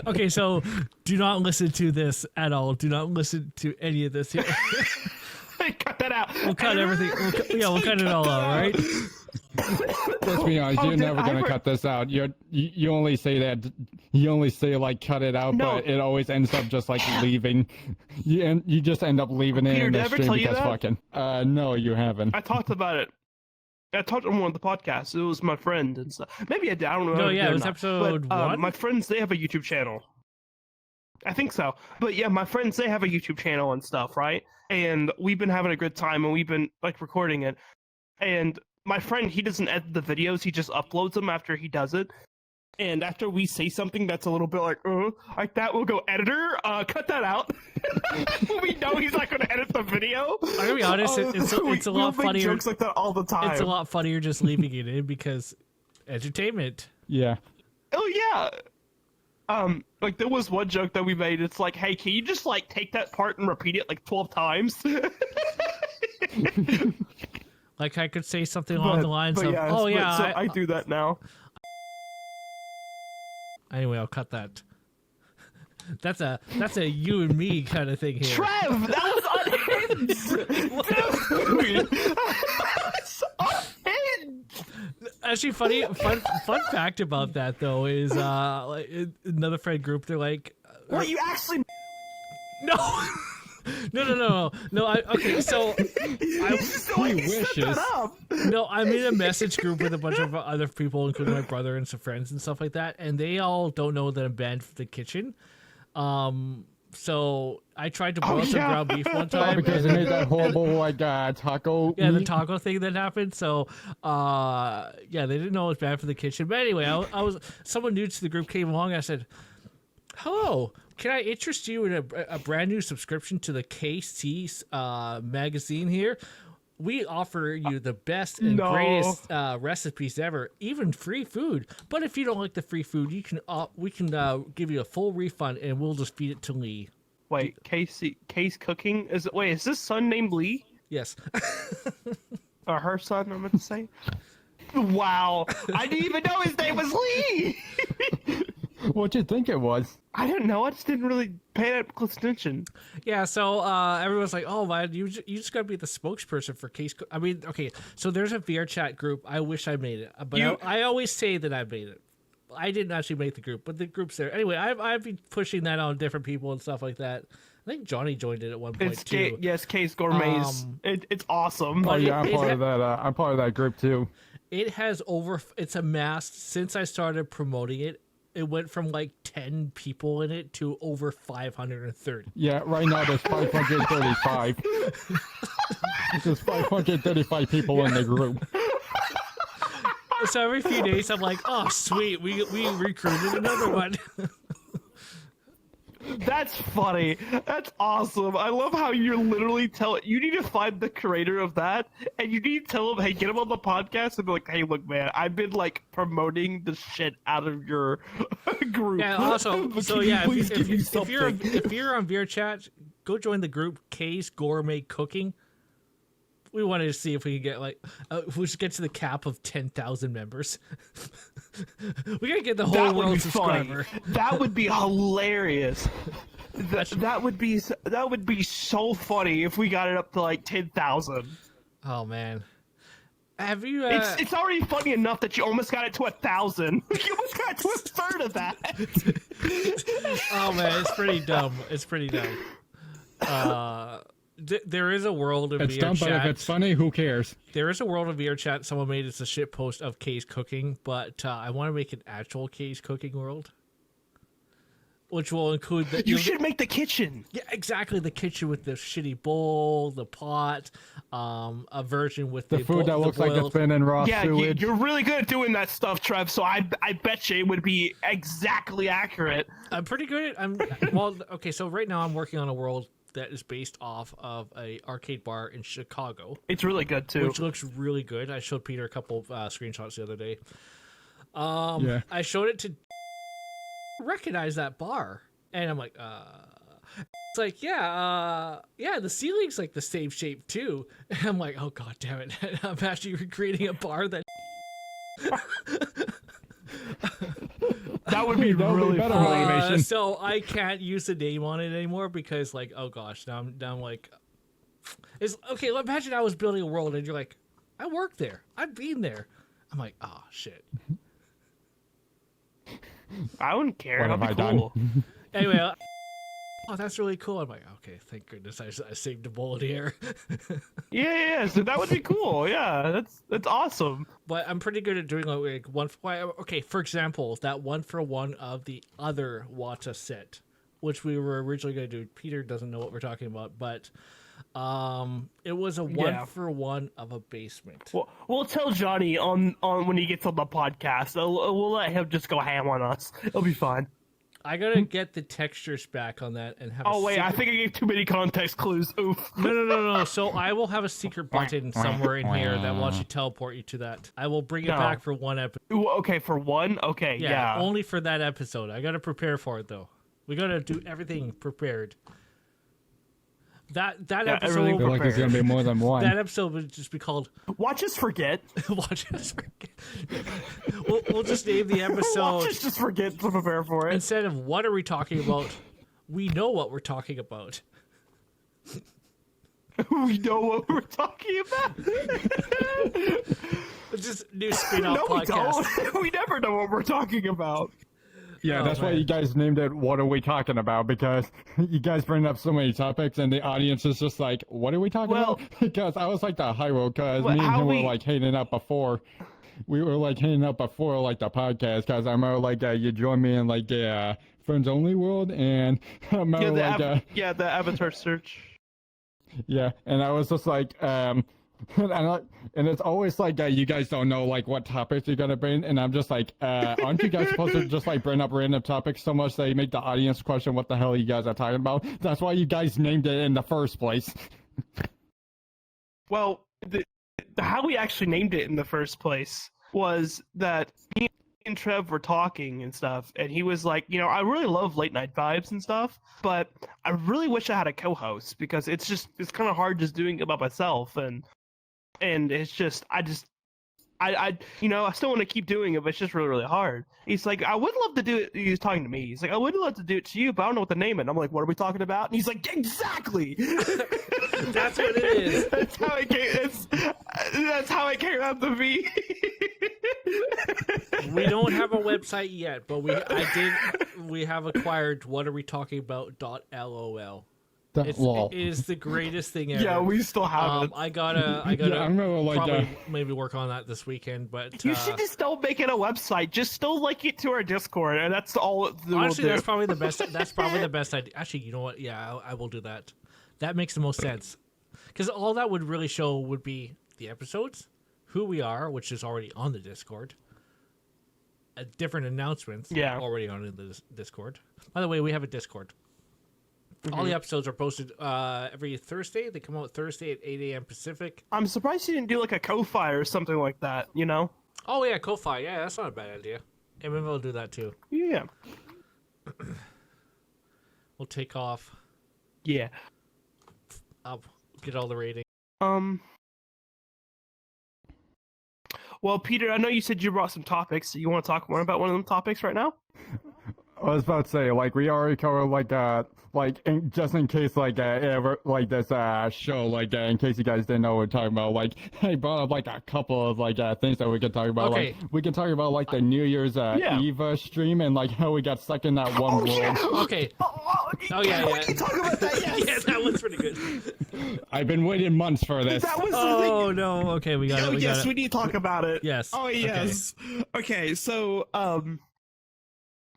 Okay, so do not listen to this at all. Do not listen to any of this here. Cut that out. We'll cut everything. We'll cut it all out, right? Let's be honest, you're never gonna cut this out. You only say that. You only say like cut it out, but it always ends up just like leaving. You just end up leaving it in the stream because fucking. No, you haven't. I talked about it. I talked on one of the podcasts. It was my friend and stuff. Maybe I did. I don't know. No, yeah, it was episode 1. My friends, they have a YouTube channel. I think so. But yeah, my friends, they have a YouTube channel and stuff, right? And we've been having a good time, and we've been like recording it. And my friend, he doesn't edit the videos, he just uploads them after he does it. And after we say something that's a little bit like that, we'll go, editor, cut that out. We know he's not going to edit the video. I'm going to be honest, it's a lot funnier. Jokes like that all the time. It's a lot funnier just leaving it in because entertainment. Yeah. Oh, yeah. Like there was one joke that we made. It's like, hey, can you just like take that part and repeat it like 12 times? Like I could say something along the lines of, I do that now. Anyway, I'll cut that. That's a you and me kind of thing here. Trev, that was unhinged. That's unhinged. Actually, fun fact about that though is like another friend group. They're like, "What you actually?" No. No. Okay, so I'm in a message group with a bunch of other people, including my brother and some friends and stuff like that, and they all don't know that I'm banned from the kitchen. So I tried to boil some ground beef one time because they made that horrible taco. Yeah, the taco thing that happened. So they didn't know it was banned from the kitchen. But anyway, I was someone new to the group came along. And I said, "Hello. Can I interest you in a brand new subscription to the KC magazine here? We offer you the best and greatest recipes ever, even free food. But if you don't like the free food, we can give you a full refund, and we'll just feed it to Lee." Wait, Case Cooking? Is this son named Lee? Yes. Or her son, I meant to say. Wow, I didn't even know his name was Lee. What'd you think it was? I don't know. I just didn't really pay that close attention. Yeah, so everyone's like, "Oh, man, you just gotta be the spokesperson for Case." I mean, okay, so there's a VR chat group. I wish I made it, but I always say that I made it. I didn't actually make the group, but the group's there. Anyway, I've been pushing that on different people and stuff like that. I think Johnny joined it at one point too. Yes, Case Gourmets. It's awesome. Oh yeah, I'm part of that. I'm part of that group too. It's amassed since I started promoting it. It went from like 10 people in it to over 530. Yeah, right now there's 535. There's 535 people in the group. So every few days, I'm like, oh, sweet, we recruited another one. That's funny. That's awesome. I love how you're literally you need to find the creator of that, and you need to tell him, hey, get him on the podcast, and be like, hey, look, man, I've been like promoting the shit out of your group. Yeah. Also, so yeah, if you're on VRChat, go join the group K's Gourmet Cooking. We wanted to see if we could get we should get to the cap of 10,000 members. We gotta get the whole world subscriber. That would be hilarious. That would be so funny if we got it up to like 10,000. Oh man, have you? It's already funny enough that you almost got it to 1,000. You almost got it to a third of that. Oh man, it's pretty dumb. It's pretty dumb. There is a world of it's VRChat. dumb, but if it's funny, who cares? There is a world of VRChat. Someone made us a shit post of K's cooking, but I want to make an actual K's cooking world, which will include the. You should make the kitchen. Yeah, exactly. The kitchen with the shitty bowl, the pot, a version with the food that looks like it's been in raw sewage. You're really good at doing that stuff, Trev. So I bet you it would be exactly accurate. I'm pretty good at. Okay. So right now I'm working on a world that is based off of a arcade bar in Chicago. It's really good too. Which looks really good. I showed Peter a couple of screenshots the other day. Yeah. I showed it to recognize that bar, and I'm like, it's like, yeah, the ceiling's like the same shape too. And I'm like, oh god damn it, I'm actually recreating a bar that. That would be really funny. So I can't use the name on it anymore because, like, oh gosh, now I'm like, it's okay. Imagine I was building a world and you're like, I worked there, I've been there. I'm like, oh shit. I wouldn't care. What That'd be cool. Anyway, oh, that's really cool. I'm like, okay, thank goodness I saved a bullet here. Yeah. So that would be cool. Yeah, that's awesome. But I'm pretty good at doing like one. Okay, for example, that 1-for-1 of the other Wata set, which we were originally going to do. Peter doesn't know what we're talking about, but it was a 1-for-1 of a basement. Well, we'll tell Johnny on when he gets on the podcast. We'll let him just go ham on us. It'll be fine. I gotta get the textures back on that and have. Oh wait, I think I gave too many context clues. Oof. No. So I will have a secret button somewhere in here that will actually teleport you to that. I will bring it back for one episode. Okay, for one. Okay, yeah. Only for that episode. I gotta prepare for it though. We gotta do everything prepared. That episode. I feel like there's gonna be more than one. That episode would just be called "Watch Us Forget." Watch Us Forget. We'll just name the episode. Watch Us Just Forget to prepare for it. Instead of what are we talking about, we know what we're talking about. We know what we're talking about. Just new spin-off podcast. We never know what we're talking about. Yeah, that's why you guys named it What Are We Talking About? Because you guys bring up so many topics and the audience is just like, what are we talking about? Because I was like the high road, because me and him were like hanging out before. We were like hanging out before like the podcast, because I remember like you joined me in like the Friends Only world, and I remember the Avatar search. Yeah, and I was just like, and it's always like you guys don't know like what topics you're gonna bring, and I'm just like, aren't you guys supposed to just like bring up random topics so much that you make the audience question what the hell you guys are talking about? That's why you guys named it in the first place. Well, how we actually named it in the first place was that me and Trev were talking and stuff, and he was like, I really love late night vibes and stuff, but I really wish I had a co-host, because it's kind of hard just doing it by myself, and it's just, I still want to keep doing it, but it's just really, really hard. He's like, I would love to do it. He's talking to me. He's like, I would love to do it to you, but I don't know what to name it. And I'm like, what are we talking about? And he's like, exactly. That's what it is. That's how it came out to be. We don't have a website yet, but we have acquired whatarewetalkingabout.lol. It is the greatest thing ever. Yeah, we still have it. I gotta I remember, like, probably maybe work on that this weekend. But you should just don't make it a website. Just still link it to our Discord, and that's all. Honestly, that's probably the best. That's probably the best idea. Actually, you know what? Yeah, I will do that. That makes the most sense. because all that would really show would be the episodes, who we are, which is already on the Discord, different announcements already on the Discord. By the way, we have a Discord. All the episodes are posted every Thursday. They come out Thursday at 8 a.m. Pacific. I'm surprised you didn't do like a Ko-Fi or something like that, you know? Oh, yeah, Ko-Fi. Yeah, that's not a bad idea. And maybe we'll do that too. Yeah. We'll take off. Yeah. I'll get all the ratings. Well, Peter, I know you said you brought some topics. You want to talk more about one of them topics right now? I was about to say, like, we already covered, just in case, ever, this, show, in case you guys didn't know what we're talking about, I brought up, a couple of, things that we could talk about. Okay. We can talk about, the New Year's, Eve stream and, how we got stuck in that one world. Yeah. Okay. Oh, yeah. We can talk about that, yes. Yeah, that was pretty good. I've been waiting months for this. That was oh, no. Okay, we got it. We need to talk about it. Yes. Oh, yes. Okay, so,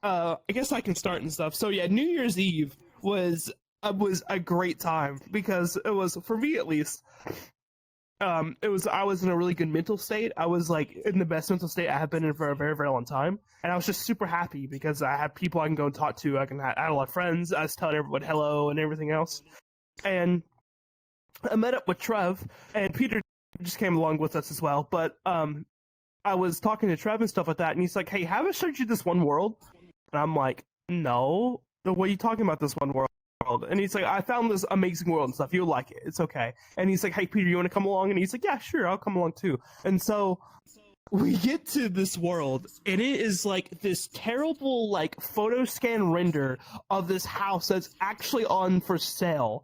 I guess I can start and stuff. So yeah, New Year's Eve was a great time because it was, for me at least, I was in a really good mental state. I was in the best mental state I have been in for a very, very long time, and I was just super happy because I had people I can go and talk to. I had a lot of friends. I was telling everyone hello and everything else, and I met up with Trev, and Peter just came along with us as well. But I was talking to Trev and stuff like that, and he's like, "Hey, have I showed you this one world?" And I'm like, no, what are you talking about, this one world? And he's like, I found this amazing world and stuff. You'll like it. It's okay. And he's like, hey, Peter, you want to come along? And he's like, yeah, sure, I'll come along too. And so we get to this world, and it is this terrible, photo scan render of this house that's actually on for sale.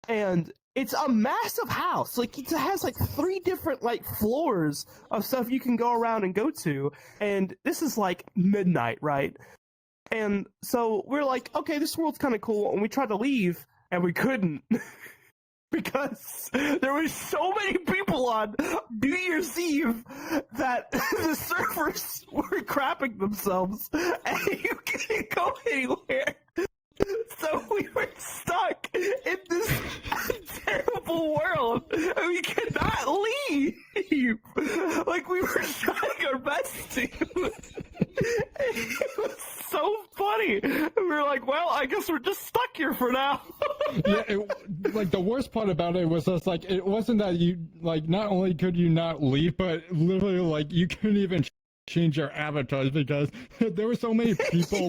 And it's a massive house. It has 3 different floors of stuff you can go around and go to. And this is midnight, right? And so we're like, okay, this world's kind of cool. And we tried to leave, and we couldn't. Because there were so many people on New Year's Eve that the servers were crapping themselves, and you can't go anywhere. So we were stuck in this terrible world, and we could not leave. We were trying our best to. It was so funny. And we were like, well, I guess we're just stuck here for now. Yeah, the worst part about it was just, it wasn't that you, not only could you not leave, but literally, you couldn't even change your avatars because there were so many people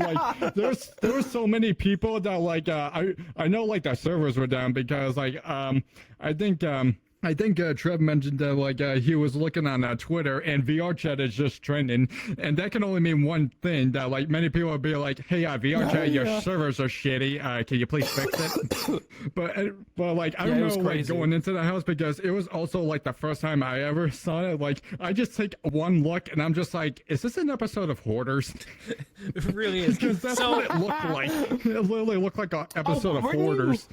there were so many people that I know the servers were down because I think Trev mentioned that he was looking on Twitter and VR chat is just trending, and that can only mean one thing, that many people would be like, hey, VR chat, your servers are shitty, can you please fix it? but I don't know, going into the house, because it was also the first time I ever saw it. I just take one look and I'm just like, is this an episode of Hoarders? It really is. Because that's what it looked like. It literally looked like an episode of Hoarders.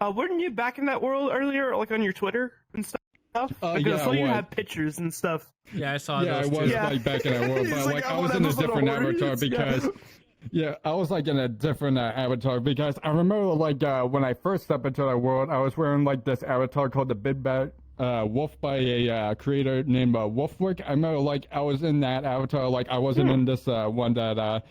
Weren't you back in that world earlier, on your Twitter and stuff? I yeah, saw you had pictures and stuff. Yeah, I saw yeah, those I was too. back in that world, but I was in a different avatar because yeah, I was in a different avatar because I remember when I first stepped into that world, I was wearing this avatar called the Big Bad Wolf by a creator named Wolfwick. I remember I was in that avatar, I wasn't in this one that I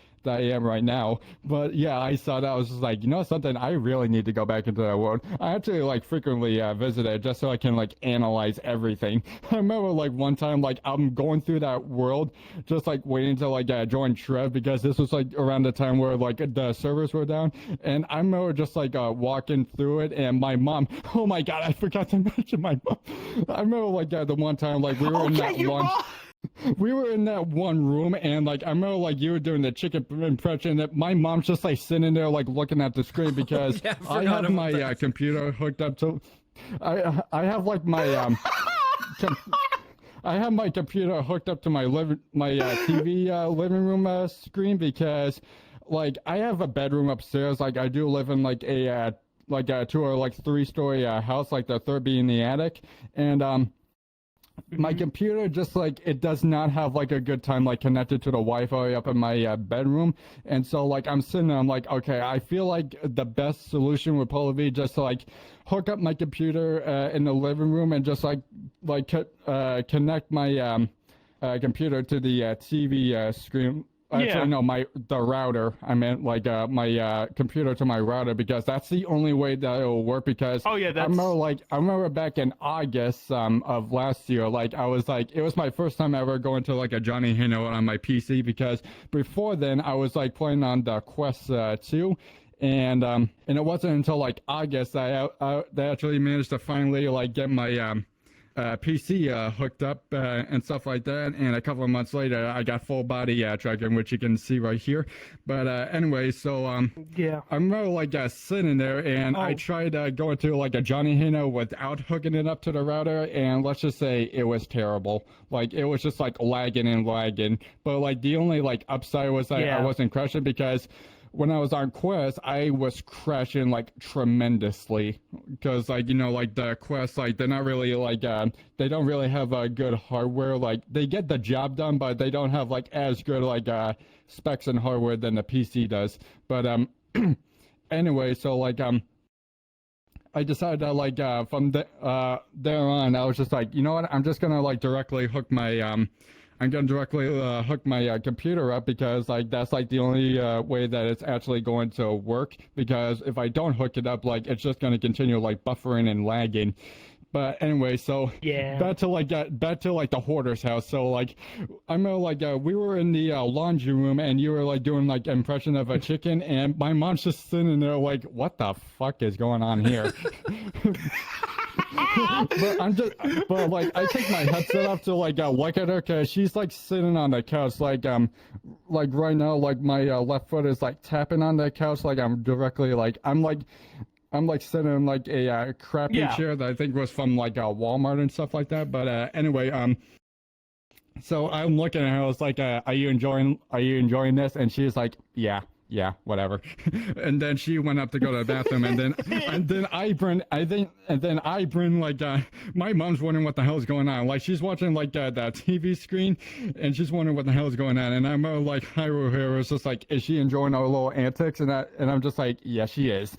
am right now. But yeah, I saw that. I was just you know something, I really need to go back into that world. I actually frequently visit it just so I can analyze everything. I remember one time I'm going through that world just waiting to join Trev because this was around the time where the servers were down, and I remember just walking through it, and my mom, oh my god, I forgot to mention my mom. I remember the one time we were in that one. We were in that one room, and I remember you were doing the chicken impression. That my mom's just sitting there looking at the screen because yeah, I have my computer hooked up to. I have my I have my computer hooked up to my TV living room screen because I have a bedroom upstairs. I do live in a 2 or 3 story house, the third being the attic, and my computer just like it does not have like a good time like connected to the Wi-Fi up in my bedroom, and so like I'm sitting there, I'm like, okay, I feel like the best solution would probably be just to like hook up my computer in the living room and just like connect my computer to the TV screen. Actually, no, the router. I meant like my computer to my router, because that's the only way that it will work. Because I remember back in August of last year, like I was like, it was my first time ever going to like a Johnny Hangout on my PC, because before then I was like playing on the Quest 2. And it wasn't until like August that I actually managed to finally like get my PC hooked up and stuff like that, and a couple of months later I got full body tracking, which you can see right here. But anyway, so I remember like sitting there, and I tried going to like a Johnny Hino without hooking it up to the router, and let's just say it was terrible. Like it was just like lagging. But like the only like upside was that I wasn't crashing, because when I was on Quest, I was crashing like tremendously, because like, you know, like the Quest, like they're not really like they don't really have a good hardware. Like they get the job done, but they don't have like as good like specs and hardware than the PC does. But anyway, so like I decided that like from there on, I was just like, you know what, I'm just gonna like directly hook my I'm gonna directly hook my computer up, because like that's like the only way that it's actually going to work. Because if I don't hook it up, like it's just gonna continue like buffering and lagging. But anyway, so back to like the hoarder's house. So like I remember like we were in the laundry room, and you were like doing like impression of a chicken, and my mom's just sitting there like, what the fuck is going on here? but like I take my headset off to like look at her, because she's like sitting on the couch, like right now, like my left foot is like tapping on the couch, like I'm directly like I'm sitting in like a crappy chair that I think was from like Walmart and stuff like that. But anyway, so I'm looking at her, I was like, are you enjoying this? And she's like, yeah, whatever. And then she went up to go to the bathroom, and then I bring like my mom's wondering what the hell is going on. Like she's watching like the TV screen, and she's wondering what the hell is going on. And I'm like, Hyrule here was just like, is she enjoying our little antics? And I'm just like, yeah, she is.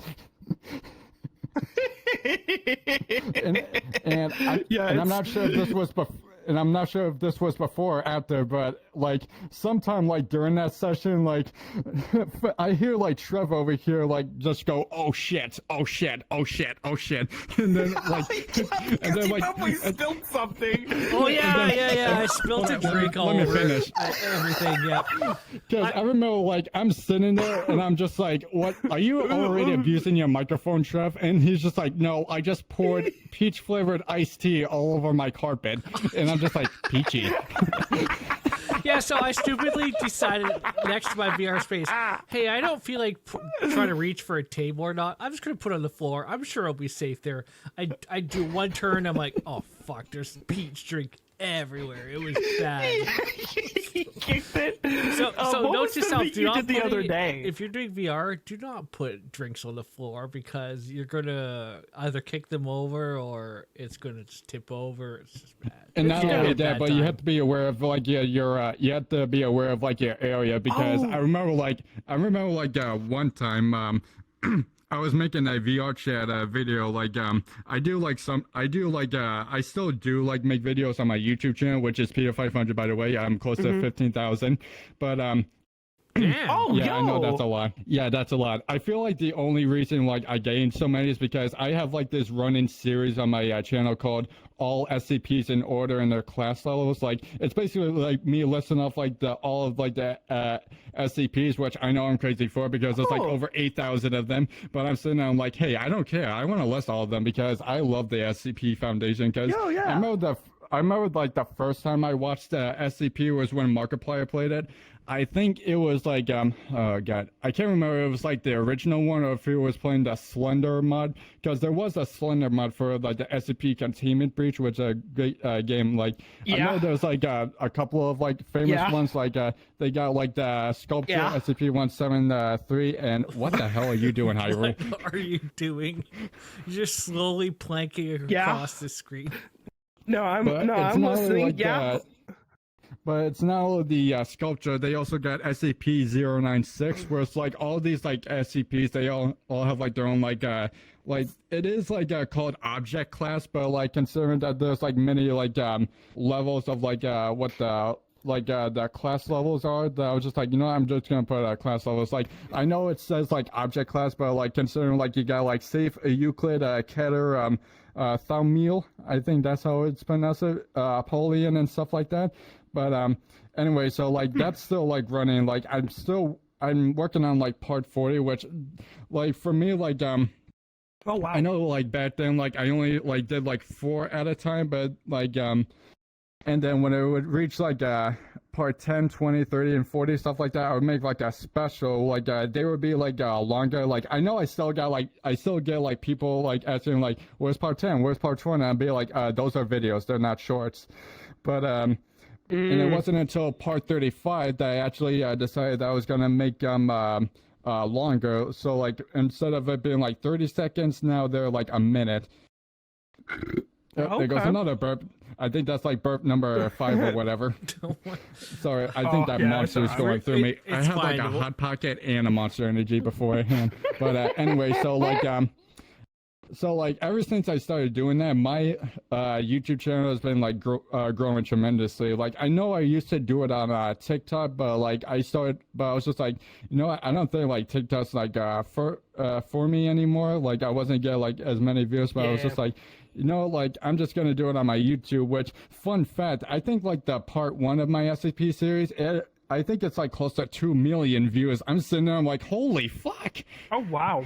and I'm not sure if this was before. And I'm not sure if this was before or after, but like sometime like during that session, like I hear like Trev over here like just go, oh shit, and then like and then like probably spilled something. Oh yeah, I spilled a drink all over everything. Yeah, because I remember like I'm sitting there and I'm just like, what, are you already abusing your microphone, Trev? And he's just like, no, I just poured peach flavored iced tea all over my carpet, and I'm just like, peachy. Yeah, so I stupidly decided next to my VR space, hey, I don't feel like trying to reach for a table or not. I'm just going to put it on the floor. I'm sure I'll be safe there. I do one turn, I'm like, oh, fuck, there's peach drink everywhere. It was bad. He kicked it. So note to self, do not the other day. If you're doing VR, do not put drinks on the floor, because you're gonna either kick them over or it's gonna just tip over. It's just bad. And not only that, but you have to be aware of like you have to be aware of like your area, because I remember like one time I was making a VR chat video, like I still do like make videos on my YouTube channel, which is Peter500, by the way. I'm close to 15,000, but Damn. I know that's a lot. Yeah, that's a lot. I feel like the only reason like I gained so many is because I have like this running series on my channel called All SCPs in Order and Their Class Levels. Like it's basically like me listing off like all of like the SCPs, which I know I'm crazy for, because there's like over 8,000 of them. But I'm sitting there, I'm like, hey, I don't care. I want to list all of them, because I love the SCP Foundation. Because I remember like the first time I watched SCP was when Markiplier played it. I think it was like oh god, I can't remember if it was like the original one or if it was playing the Slender mod, because there was a Slender mod for like the SCP Containment Breach, which is a great game. Like I know there's like a couple of like famous ones, like they got like the Sculpture SCP-173, and what the hell are you doing, Hyrule? What are you doing? You're just slowly planking across the screen. I'm listening. Like that, but it's not only the sculpture. They also got SCP-096, where it's like all these like SCPs. They all have like their own like it is like called object class, but like considering that there's like many like levels of like what the class levels are, that I was just like, I'm just gonna put class levels. Like, I know it says like object class, but like considering like you got like safe, Euclid, Keter, Thaumiel, I think that's how it's pronounced, Apollyon and stuff like that. But anyway, so like that's still like running. Like I'm working on like part 40, which like for me like oh wow, I know like back then like I only like did like 4 at a time, but like and then when it would reach like part 10, 20, 30, and 40, stuff like that, I would make like a special, like they would be like longer. Like I know I still get like people like asking like, where's part 10, where's part 20, and I'd be like, those are videos, they're not shorts. But and it wasn't until part 35 that I actually decided that I was gonna make them longer. So like instead of it being like 30 seconds, now they're like a minute. There goes another burp. I think that's like burp number 5 or whatever. Sorry, I think that monster is going through me. I have like a hot pocket and a monster energy beforehand. But anyway, so like ever since I started doing that, my YouTube channel has been like growing tremendously. Like I know I used to do it on TikTok, but like I was just like, I don't think like TikTok's like for me anymore. Like I wasn't getting like as many views, but I was just like, like I'm just gonna do it on my YouTube. Which, fun fact, I think like the part 1 of my SCP series, I think it's like close to 2 million views. I'm sitting there, I'm like, holy fuck! Oh wow!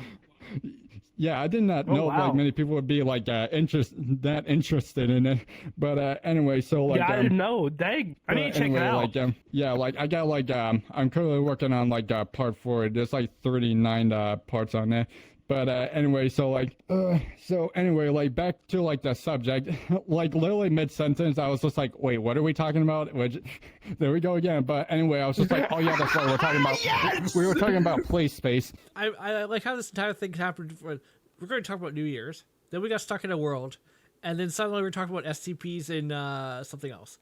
Yeah, I did not know like many people would be like interested in it. But anyway, so like I didn't know. Dang, I need to check it out. Like like I got like I'm currently working on like part 4. There's like 39 parts on there. But anyway, so like back to like the subject, like literally mid-sentence, I was just like, wait, what are we talking about? Which, there we go again. But anyway, I was just like, oh yeah, that's what we're talking about. Yes! We were talking about play space. I like how this entire thing happened. We're going to talk about New Year's, then we got stuck in a world, and then suddenly we're talking about SCPs and something else.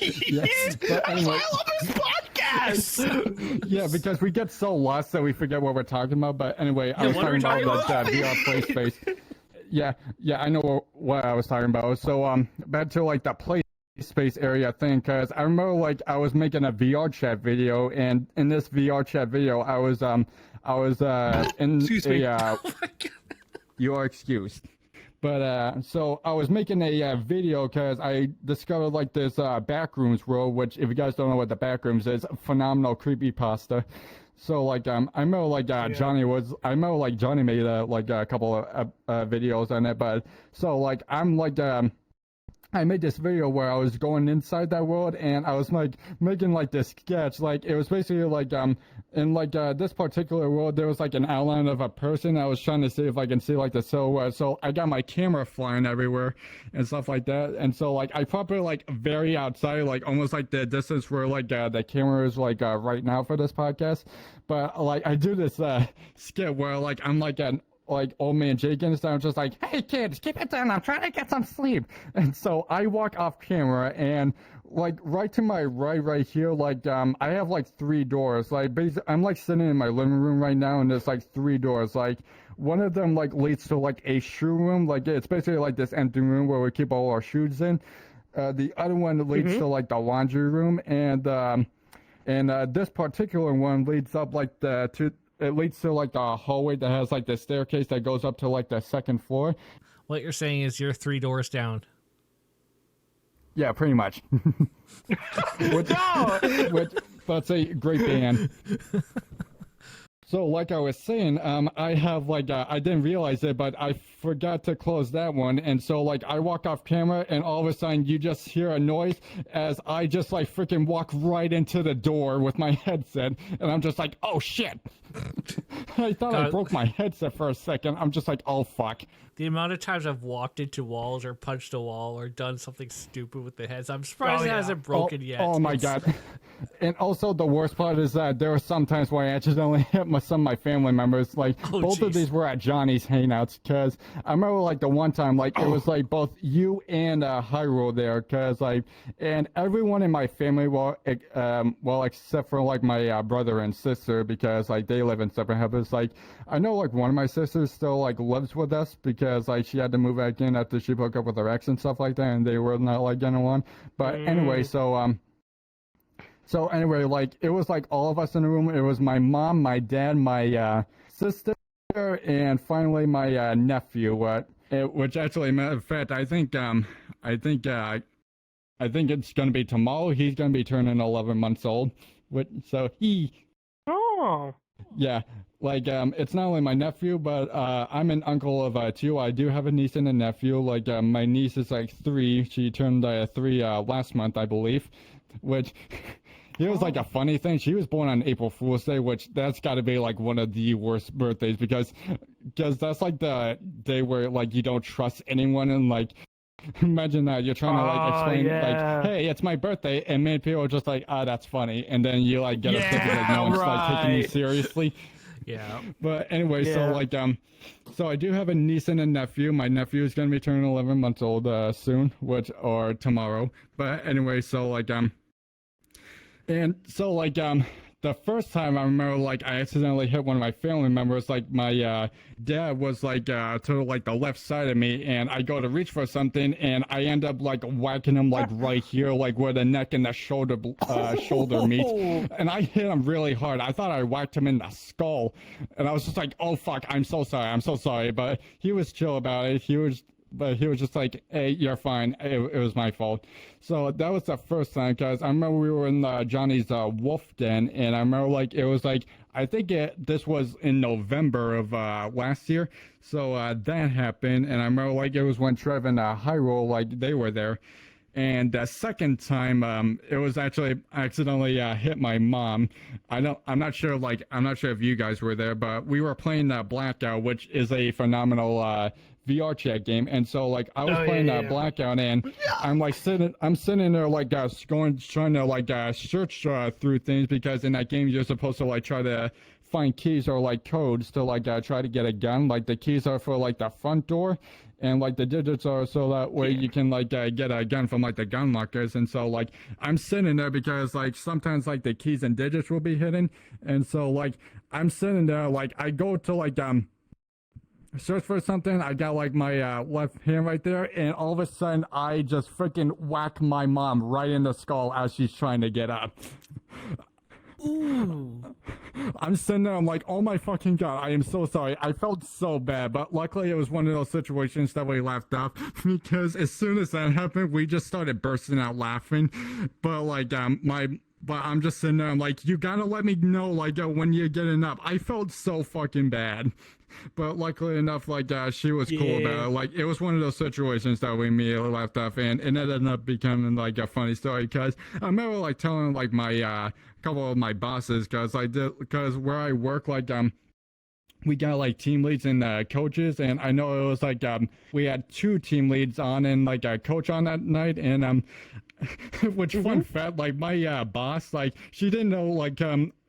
Yes, but anyway. I love this podcast. Yeah, because we get so lost that we forget what we're talking about. But anyway, I was talking about that VR play space. Yeah, I know what I was talking about. So back to like the play space area thing, because I remember like I was making a VR chat video, and in this VR chat video, I was in Excuse me. Oh my God. You are excused. But so I was making a video because I discovered like this Backrooms world, which if you guys don't know what the Backrooms is, phenomenal creepypasta. So like I remember like Johnny made a couple of videos on it. But so like I'm like I made this video where I was going inside that world, and I was like making like this sketch. Like it was basically like in like this particular world, there was like an outline of a person. I was trying to see if I can see like the silhouette. So I got my camera flying everywhere and stuff like that. And so like I probably like very outside, like almost like the distance where like the camera is like right now for this podcast. But like I do this skit where like I'm like an old man Jake and I'm just like, hey kids, keep it down, I'm trying to get some sleep. And so I walk off camera, and like right to my right here, like I have like 3 doors. Like basically I'm like sitting in my living room right now, and there's like 3 doors. Like one of them like leads to like a shoe room. Like it's basically like this empty room where we keep all our shoes in. The other one leads to like the laundry room, and this particular one leads up like it leads to like the hallway that has like the staircase that goes up to like the 2nd floor. What you're saying is you're 3 doors down. Yeah, pretty much. Which, that's a great band. So like I was saying, I have like, I didn't realize it, but I forgot to close that one. And so like I walk off camera, and all of a sudden you just hear a noise as I just like freaking walk right into the door with my headset. And I'm just like, oh shit. I thought I broke my headset for a second. I'm just like, oh fuck. The amount of times I've walked into walls or punched a wall or done something stupid with the heads, I'm surprised it hasn't broken yet. Oh my God. And also the worst part is that there were some times where I accidentally hit some of my family members. Like both of these were at Johnny's hangouts, because I remember like the one time, like it was like both you and Hyrule there, cause like, and everyone in my family, well, except for like my brother and sister, because like they live in separate houses. Like I know like one of my sisters still like lives with us because like she had to move back in after she broke up with her ex and stuff like that, and they were not like getting along. But anyway, so anyway, like it was like all of us in the room. It was my mom, my dad, my sister, and finally my nephew. Which actually, matter of fact, I think it's gonna be tomorrow. He's gonna be turning 11 months old. So yeah, like it's not only my nephew, but I'm an uncle of 2. I do have a niece and a nephew. Like my niece is like 3. She turned 3 last month, I believe. Which it was like a funny thing. She was born on April Fool's Day, which that's got to be like one of the worst birthdays because that's like the day where like you don't trust anyone and like. Imagine that you're trying to like explain like, hey, it's my birthday, and many people are just like, that's funny, and then you like get upset because no one's like taking you seriously. Yeah. But anyway, so like so I do have a niece and a nephew. My nephew is gonna be turning 11 months old soon, or tomorrow. But anyway, so like and so like the first time I remember, like, I accidentally hit one of my family members. Like, my dad was, like, to, like, the left side of me, and I go to reach for something, and I end up, like, whacking him, like, right here, like, where the neck and the shoulder meet. And I hit him really hard. I thought I whacked him in the skull. And I was just like, oh, fuck, I'm so sorry. But he was chill about it. He was just like, hey, you're fine. It was my fault. So that was the first time, because I remember we were in Johnny's wolf den, and I remember, like, it was like, I think this was in November of last year. So that happened, and I remember, like, it was when Trev and Hyrule, like, they were there. And the second time, it was actually accidentally hit my mom. I'm not sure if you guys were there, but we were playing Blackout, which is a phenomenal VR chat game. And so like I was playing Blackout, and I'm sitting there like trying to like search through things, because in that game you're supposed to like try to find keys or like codes to like try to get a gun. Like the keys are for like the front door, and like the digits are so that way you can like get a gun from like the gun lockers. And so like I'm sitting there because like sometimes like the keys and digits will be hidden, and so like I'm sitting there, like I go to like search for something. I got like my left hand right there, and all of a sudden I just freaking whack my mom right in the skull as she's trying to get up. Ooh. I'm sitting there, I'm like, oh my fucking god, I am so sorry. I felt so bad, but luckily it was one of those situations that we laughed off, because as soon as that happened, we just started bursting out laughing. But like but I'm just sitting there, I'm like, you gotta let me know like when you're getting up. I felt so fucking bad. But luckily enough, like she was cool about it. Like it was one of those situations that we immediately laughed off, and it ended up becoming like a funny story, because I remember like telling like my couple of my bosses, because where I work, like we got like team leads and coaches, and I know it was like we had 2 team leads on and like a coach on that night, and which fun fact, like my boss, like she didn't know like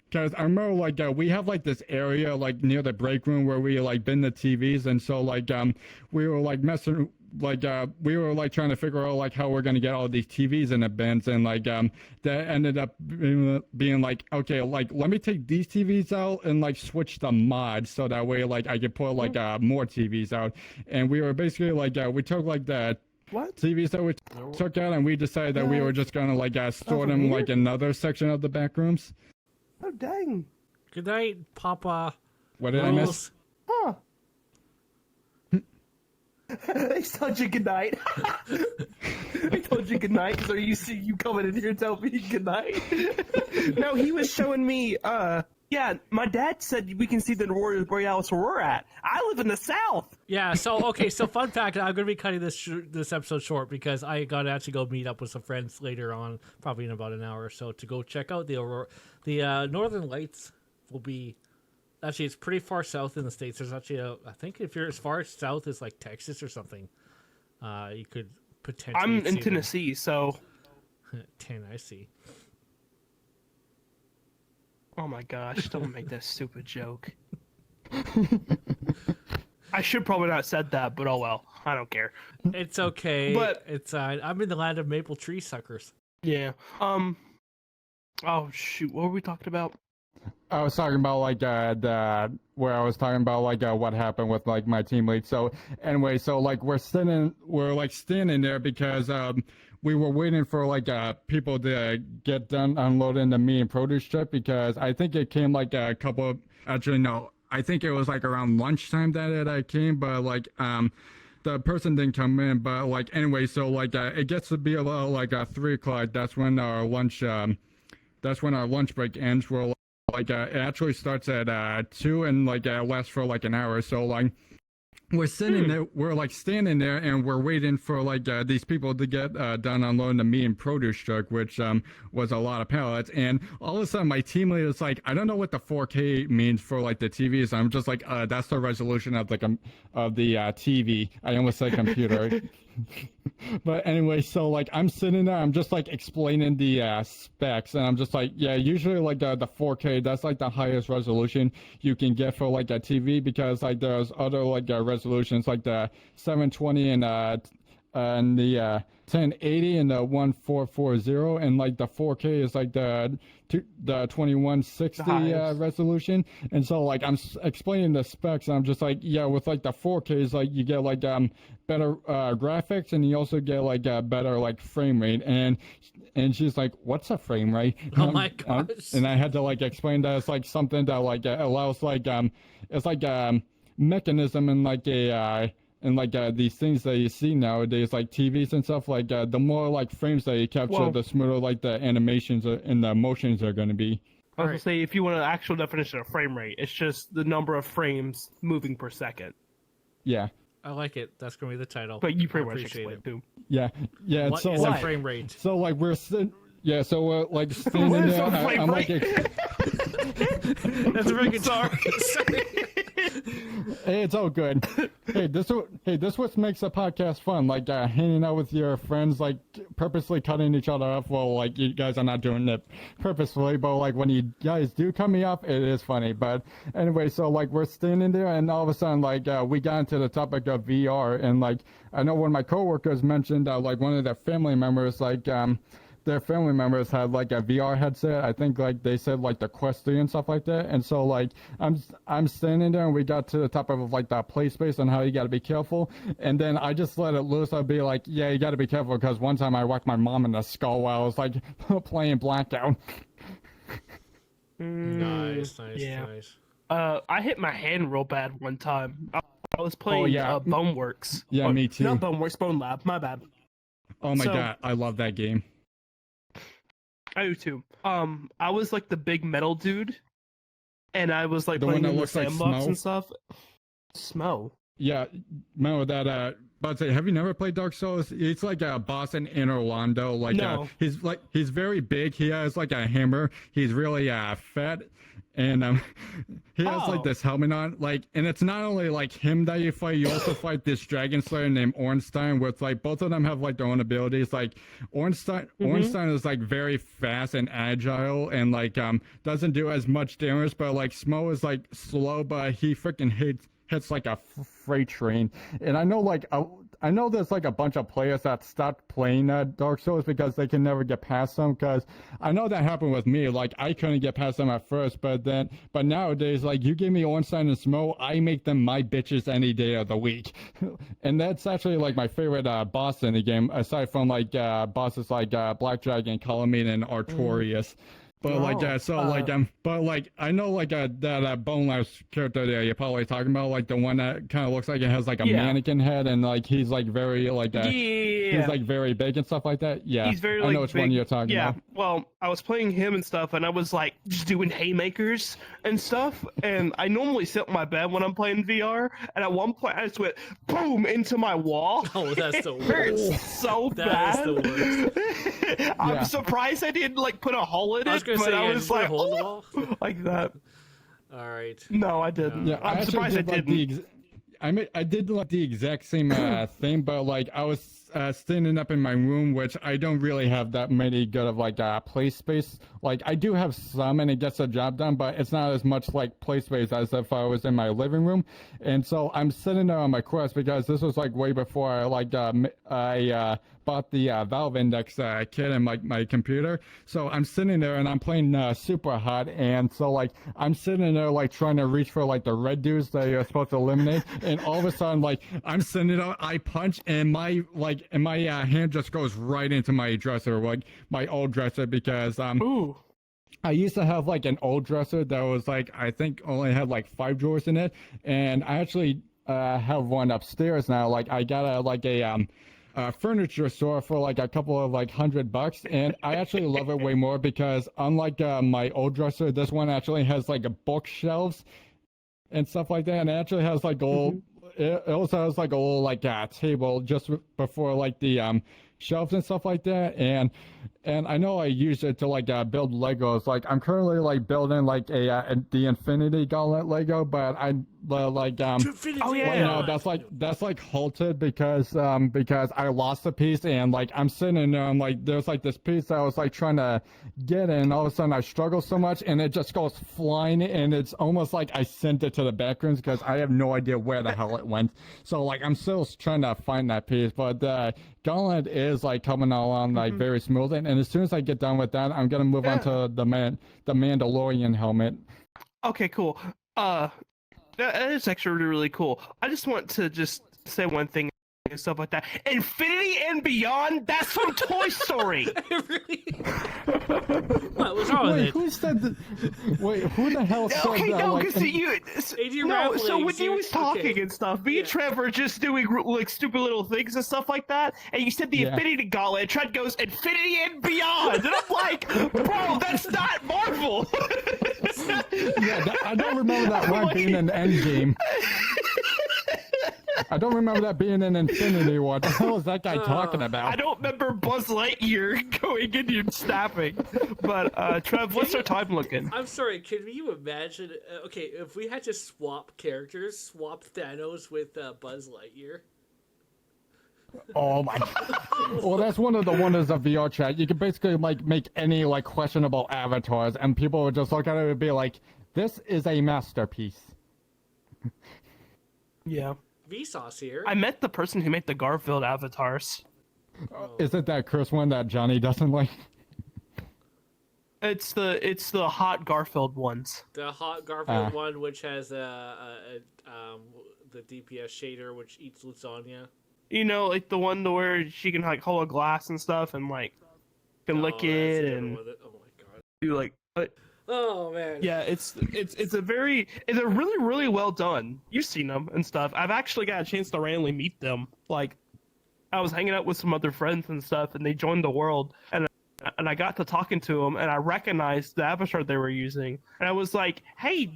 because I remember like we have like this area like near the break room where we like bin the TVs, and so like we were like messing, like we were like trying to figure out like how we're gonna get all these TVs in the bins, and like that ended up being like, okay, like let me take these TVs out and like switch the mods so that way like I could put like more TVs out. And we were basically like we took like the TVs that we took out, and we decided that we were just gonna like store them like in another section of the back rooms. Oh dang! Good night, Papa. What did I miss? Huh? They told you good night. They told you good night because you see you coming in here and tell me good night. No, he was showing me. Yeah, my dad said we can see the Aurora Borealis where we're at. I live in the south. Yeah, so fun fact, I'm going to be cutting this episode short because I got to actually go meet up with some friends later on, probably in about an hour or so, to go check out the Aurora. The Northern Lights will be, actually, it's pretty far south in the States. There's actually, I think if you're as far south as like Texas or something, you could potentially I'm in Tennessee, so. Tennessee. Oh my gosh, don't make that stupid joke. I should probably not have said that, but oh well. I don't care. It's okay. But it's I'm in the land of maple tree suckers. Yeah. Oh shoot, what were we talking about? I was talking about like where I was talking about like what happened with like my team lead. So anyway, so like we're standing there because we were waiting for like people to get done unloading the meat and produce truck, because I think it came like a couple of, actually no, I think it was like around lunchtime that it came, but like the person didn't come in. But like anyway, so like it gets to be about like 3 o'clock. That's when our lunch break ends. We're like it actually starts at 2 and like lasts for like an hour. So like we're sitting there, we're like standing there, and we're waiting for like these people to get done unloading the meat and produce truck, which was a lot of pallets. And all of a sudden my team leader is like, I don't know what the 4K means for like the TVs. I'm just like, that's the resolution of the TV. I almost said computer. But anyway, so like I'm sitting there, I'm just like explaining the specs, and I'm just like, yeah, usually like the 4K, that's like the highest resolution you can get for like a TV, because like there's other like resolutions like the 720 and the 1080 and the 1440, and like the 4K is like the 2160 resolution. And so like I'm explaining the specs, and I'm just like, yeah, with like the 4K is like you get like better graphics, and you also get like better like frame rate. And she's like, what's a frame rate? Oh my gosh. And I had to like explain that it's like something that like allows like it's like a mechanism and like a and like these things that you see nowadays, like TVs and stuff, like the more like frames that you capture, the smoother like the animations and the motions are going to be. I was going to say, if you want an actual definition of frame rate, it's just the number of frames moving per second. Yeah. I like it. That's going to be the title. But you pretty much explained it too. Yeah. Yeah. What so is like a frame rate? So like we're so we're like standing there. I'm like, that's a very good sorry. Hey, it's all good. This what makes a podcast fun, like hanging out with your friends, like purposely cutting each other off. Well, like you guys are not doing it purposefully, but like when you guys do cut me off, it is funny. But anyway, so like we're standing there, and all of a sudden like we got into the topic of VR, and like I know one of my coworkers mentioned like one of their family members their family members had like a VR headset. I think like they said like the Quest 3 and stuff like that. And so like I'm standing there, and we got to the top of like that play space and how you got to be careful. And then I just let it loose. I'd be like, yeah, you got to be careful, because one time I whacked my mom in the skull while I was like playing Blackout. Nice. I hit my hand real bad one time. I was playing Boneworks. Yeah, me too. Not Boneworks, Bone Lab. My bad. Oh my god, I love that game. I do too. I was like the big metal dude, and I was like the playing one that in the looks like sandbox and stuff. Smo. Yeah, remember that? But have you never played Dark Souls? It's like a boss in Orlando. Like no. He's very big. He has like a hammer. He's really fat. And he has like this helmet on, like, and it's not only like him that you fight, you also fight this dragon slayer named Ornstein, with like both of them have like their own abilities. Like Ornstein is like very fast and agile, and like doesn't do as much damage, but like Smo is like slow, but he freaking hits like a freight train. And I know there's like a bunch of players that stopped playing Dark Souls because they can never get past them, because I know that happened with me. Like I couldn't get past them at first, but nowadays, like you give me Ornstein and Smo, I make them my bitches any day of the week. And that's actually like my favorite boss in the game, aside from like bosses like Black Dragon, Calamine, and Artorias. But but like I know like that Bone Lab's character there you're probably talking about, like the one that kind of looks like it has like a mannequin head, and like he's like very like he's like very big and stuff like that. Yeah, he's very I know like which big. one you're talking about. Well, I was playing him and stuff, and I was like just doing haymakers and stuff. And I normally sit on my bed when I'm playing VR, and at one point I just went boom into my wall. Oh, that's the worst. Hurts so bad. That is the worst. I'm surprised I didn't like put a hole in it, but I was like, oh, like that. All right. No, I didn't. Yeah, I'm surprised I didn't. I did like the exact same thing, but like I was standing up in my room, which I don't really have that many good of like play space. Like I do have some, and it gets the job done, but it's not as much like play space as if I was in my living room. And so I'm sitting there on my Quest because this was like way before I bought the Valve Index kit in my computer. So I'm sitting there and I'm playing Super Hot, and so like I'm sitting there like trying to reach for like the red dudes that you're supposed to eliminate, and all of a sudden like I'm sitting there, I punch, and my hand just goes right into my dresser, like my old dresser, because Ooh. I used to have like an old dresser that was like, I think only had like 5 drawers in it, and I actually have one upstairs now. Like I got a furniture store for like a couple of like $100, and I actually love it way more because unlike my old dresser, this one actually has like a bookshelves and stuff like that, and it actually has like a little, it also has like a little like table just before like the shelves and stuff like that, and I know I use it to like build Legos. Like I'm currently like building like the Infinity Gauntlet Lego, but I like Oh yeah, you know, that's like halted because I lost a piece, and like I'm sitting there, I'm like there's like this piece that I was like trying to get in, and all of a sudden I struggle so much and it just goes flying, and it's almost like I sent it to the backrooms because I have no idea where the hell it went. So like I'm still trying to find that piece, but the Gauntlet is like coming along like very smoothly, and as soon as I get done with that, I'm gonna move on to the Mandalorian helmet. Okay, cool. That is actually really, really cool. I just want to just say one thing and stuff like that. Infinity and Beyond, that's from Toy Story. Really? What was wrong with it? Who said that? Wait, who the hell said Okay, that? no, Like, because so when you was talking and stuff, me and Trevor just doing like stupid little things and stuff like that, and you said the Infinity Gauntlet, and Trev goes Infinity and Beyond, and I'm like, bro, that's not Marvel. I don't remember that one being an Endgame. I don't remember that being an Infinity. What the hell is that guy talking about? I don't remember Buzz Lightyear going in and snapping. But, Trev, what's our time looking? I'm sorry, can you imagine... okay, if we had to swap characters, swap Thanos with Buzz Lightyear. Oh my god. Well, that's one of the wonders of VR chat. You can basically like make any like questionable avatars, and people would just look at it and be like, this is a masterpiece. Yeah. Vsauce here. I met the person who made the Garfield avatars. Is it that cursed one that Johnny doesn't like? It's the hot Garfield ones. The hot Garfield one, which has the DPS shader, which eats lasagna. You know, like the one where she can like hold a glass and stuff, and like can lick it and oh my god. do like. Oh man. Yeah, it's a really really well done. You've seen them and stuff. I've actually got a chance to randomly meet them. Like, I was hanging out with some other friends and stuff, and they joined the world, and I got to talking to them, and I recognized the avatar they were using, and I was like, hey,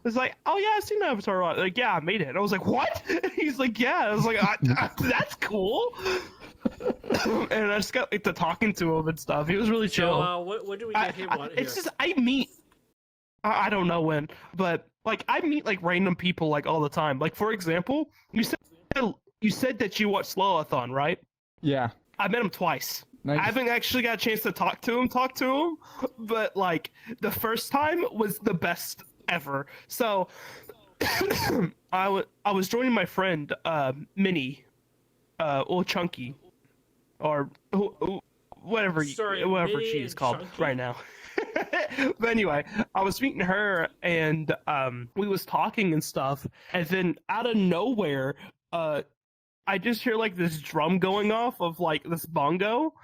it's like, oh yeah, I've seen the avatar. Like, yeah, I made it. And I was like, what? And he's like, yeah. I was like, that's cool. And I just got like to talking to him and stuff. He was really chill. So, what do we get him on here? It's just I don't know when, but like I meet like random people like all the time. Like for example, you said that you watched Slowathon, right? Yeah. I met him twice. Nice. I haven't actually got a chance to talk to him, but like the first time was the best ever. So I was joining my friend Minnie, or Chunky, or whatever Minnie she is called Chunky? right now. But anyway, I was meeting her, and we was talking and stuff, and then out of nowhere, I just hear like this drum going off of like this bongo,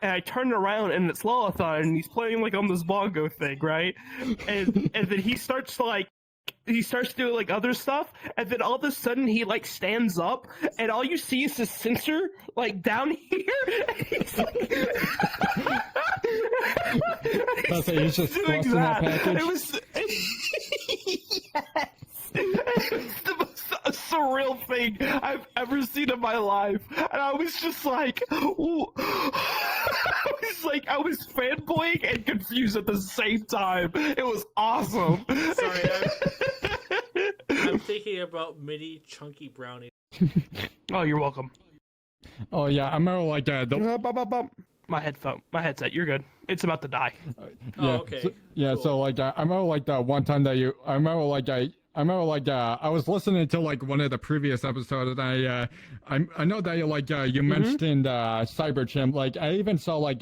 and I turn around and it's Lullathon, and he's playing like on this bongo thing, right? And then he starts doing like other stuff, and then all of a sudden he like stands up, and all you see is his sensor like down here. And he's like, He's just thrusting that package. It was yes. It's the most surreal thing I've ever seen in my life, and I was just like, I was fanboying and confused at the same time. It was awesome. Sorry, I'm thinking about mini chunky brownie. Oh, you're welcome. Oh yeah, I remember like My headset. You're good. It's about to die. yeah, okay. cool. So like I remember like the one time that I remember like I was listening to like one of the previous episodes, and I know that you mentioned Cyberchimp. Like I even saw like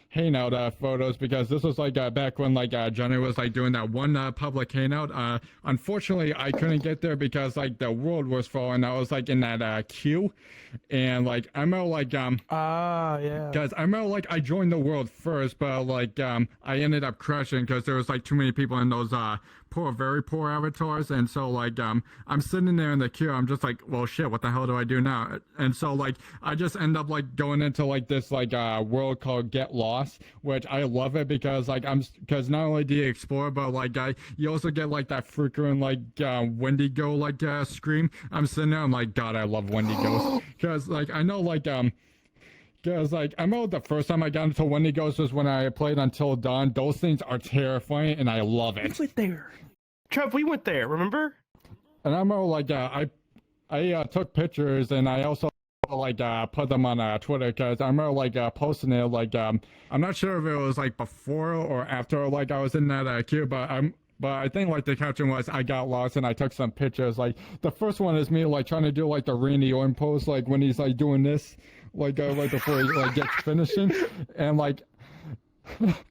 Hangout photos, because this was like back when like Johnny was like doing that one public Hangout. Unfortunately, I couldn't get there because like the world was full, and I was like in that queue, and like I remember like yeah. Guys, I remember like I joined the world first, but like I ended up crashing because there was like too many people in those very poor avatars, and so like I'm sitting there in the queue. I'm just like, well shit, what the hell do I do now? And so like I just end up like going into like this like world called Get Lost, which I love it because like because not only do you explore, but like you also get like that frequent like Wendigo like scream. I'm sitting there, I'm like, God, I love Wendigos, because like I know like because, like, I remember the first time I got into Wendigos was when I played Until Dawn. Those things are terrifying, and I love it. We went there. Trev, we went there, remember? And I remember, like, I took pictures, and I also, like, put them on Twitter, because I remember, like, posting it, like, I'm not sure if it was, like, before or after, like, I was in that queue, but I think, like, the caption was, I got lost, and I took some pictures. Like, the first one is me, like, trying to do, like, the Randy Orton pose, like, when he's, like, doing this. Like right before he like gets finishing, and like,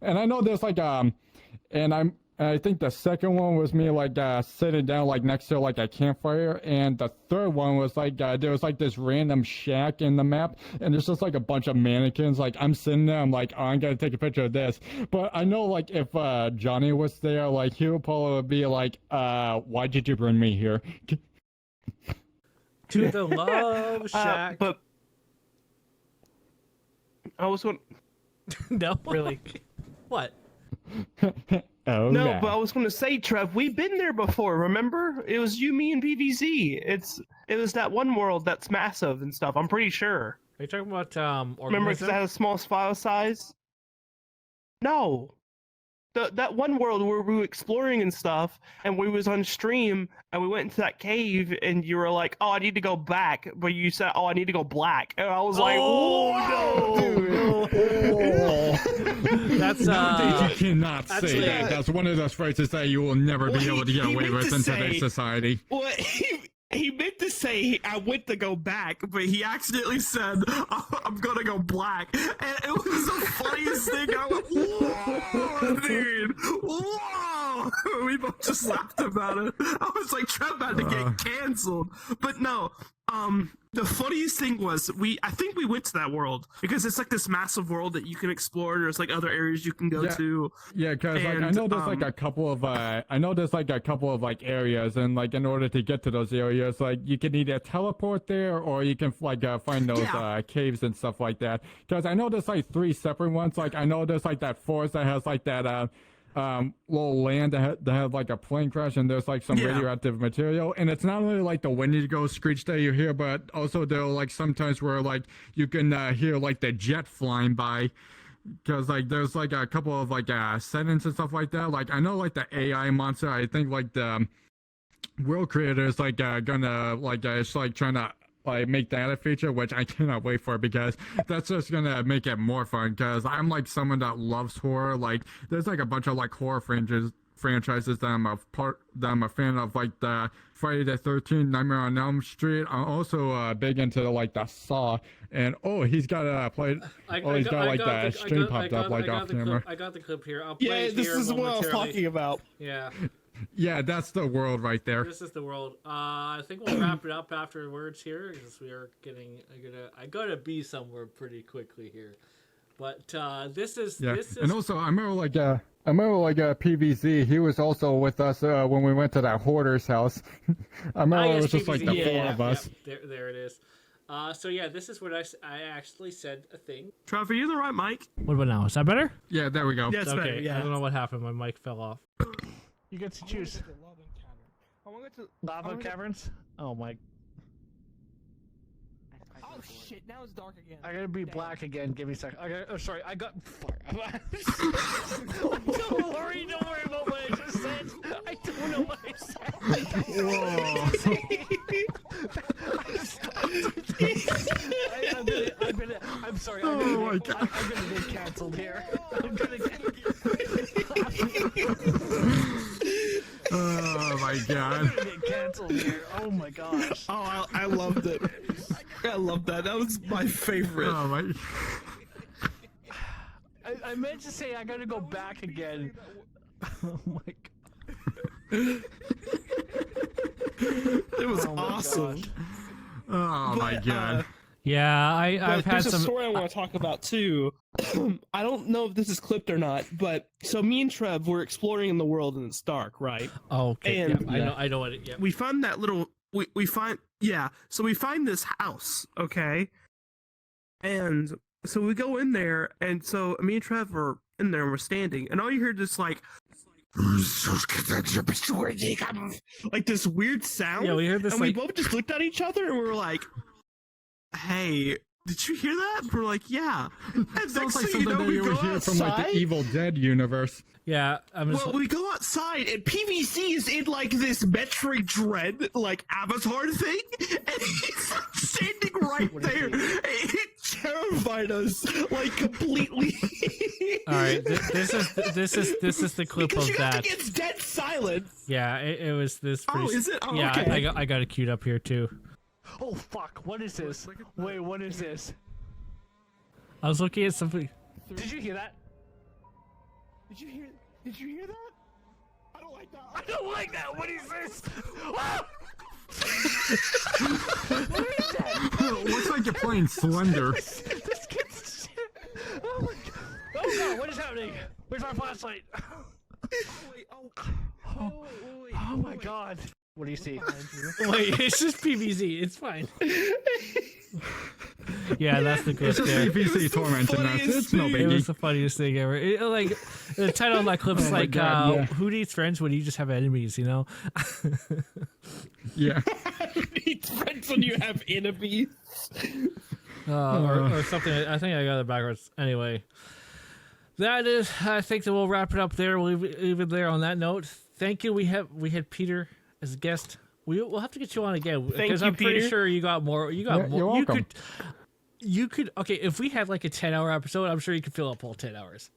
and I know there's like and I think the second one was me like sitting down like next to like a campfire, and the third one was like there was like this random shack in the map, and there's just like a bunch of mannequins. Like I'm sitting there, I'm like, oh, I'm gonna take a picture of this. But I know like if Johnny was there, like he would probably be like, why did you bring me here? To the love shack. But I was going. No, really. What? Oh, no, man. but I was going to say, Trev, we've been there before. Remember? It was you, me, and PVZ. It was that one world that's massive and stuff. I'm pretty sure. Are you talking about Remember, because it had a small file size. No. That one world where we were exploring and stuff, and we was on stream, and we went into that cave, and you were like, "Oh, I need to go back," but you said, "Oh, I need to go black," and I was like, "Oh no!" That's you cannot say that. That's one of those phrases that you will never be able to get away with in today's society. Well, he meant to say I went to go back, but he accidentally said, oh, I'm gonna go black. And it was the funniest thing. I went, whoa, dude, whoa. We both just laughed about it. I was like, Trev about to get canceled. But no, the funniest thing was I think we went to that world because it's like this massive world that you can explore. There's like other areas you can go to. Yeah, because like I know there's like a couple of like areas, and like in order to get to those areas, like you can either teleport there or you can like find those caves and stuff like that. Because I know there's like 3 separate ones. Like I know there's like that forest that has like that little land that had like a plane crash, and there's like some radioactive material, and it's not only like the Wendigo screech that you hear, but also there are like sometimes where like you can hear like the jet flying by, because like there's like a couple of like settings and stuff like that. Like I know like the AI monster, I think like the world creator is like gonna like it's like trying to like make that a feature, which I cannot wait for, because that's just gonna make it more fun. Because I'm like someone that loves horror. Like there's like a bunch of like horror franchises that I'm a fan of, like the Friday the 13th, Nightmare on Elm Street. I'm also big into like the Saw, and he's got that stream popped up like off camera. I got the clip here. I'll play it this here is what I was talking about. Yeah. Yeah, that's the world right there. This is the world. I think we'll wrap it up afterwards here, because we are getting. I gotta be somewhere pretty quickly here, but this is. And also I remember like PVZ. He was also with us when we went to that hoarder's house. I remember it was just like the 4 of us. There it is. So yeah, this is what I actually said a thing. Trev, are you the right mic? What about now? Is that better? Yeah, there we go. Yeah, it's okay. better. Yeah. I don't know what happened. My mic fell off. You get to choose. Lava caverns? Oh my. Oh shit! Now it's dark again. I gotta be black again. Give me a second. Sorry. I got. Don't worry about what I just said. I don't know what I said. Whoa. I'm sorry. Oh my God. I'm gonna get canceled here. I'm gonna get. Oh my God. I'm gonna get canceled here. Oh my gosh. Oh, I loved it. I love that. That was my favorite. Oh my. I meant to say I gotta go back again. Oh my god. It was Oh my awesome. gosh. Oh my God. Yeah, I've had there's some. a story I want to talk about too. I don't know if this is clipped or not, but so me and Trev were exploring in the world and it's dark, right? Oh, okay. And- yeah, I know what it. Yeah. We find that little. We find So we find this house, okay, and so we go in there, and so me and Trev are in there and we're standing, and all you hear is just like this weird sound. Yeah, we heard this and like. we both just looked at each other and we were like, "Hey, did you hear that?" And we're like, "Yeah." And Sounds next like thing you something know, that we you go would hear from like the outside. Evil Dead universe. Yeah, I'm just. Well, we go outside and PVC is in like this metric dread, like avatar thing, and he's standing right there. It terrified us, like completely. All right, this is the clip because of you that. think it's dead silent. Yeah, it was this. Oh, is it? Oh, yeah, okay. I got it queued up here too. Oh fuck! What is this? Wait, what is this? I was looking at something. Did you hear that? Did you hear that? I don't like that. I don't like that. What is this? Ah! Looks like you're playing Slender. This kid's shit. Oh my god. Oh god, what is happening? Where's my flashlight? Wait, Oh my god. What do you see? Wait, it's just PVZ. It's fine. Yeah, that's the clip It's just there. PVC tormenting us. It's no It biggie. was the funniest thing ever. Like the title of that clip's my like, God, yeah. "Who needs friends when you just have enemies?" You know? Yeah. need friends when you have enemies. Or something. I think I got it backwards. Anyway, that is. I think that we'll wrap it up there. We'll leave it there on that note. Thank you. We had Peter as a guest. We'll have to get you on again because you, I'm pretty Peter. sure you got more. You got more. You're welcome. You could. Okay, if we had like a 10-hour episode, I'm sure you could fill up all 10 hours.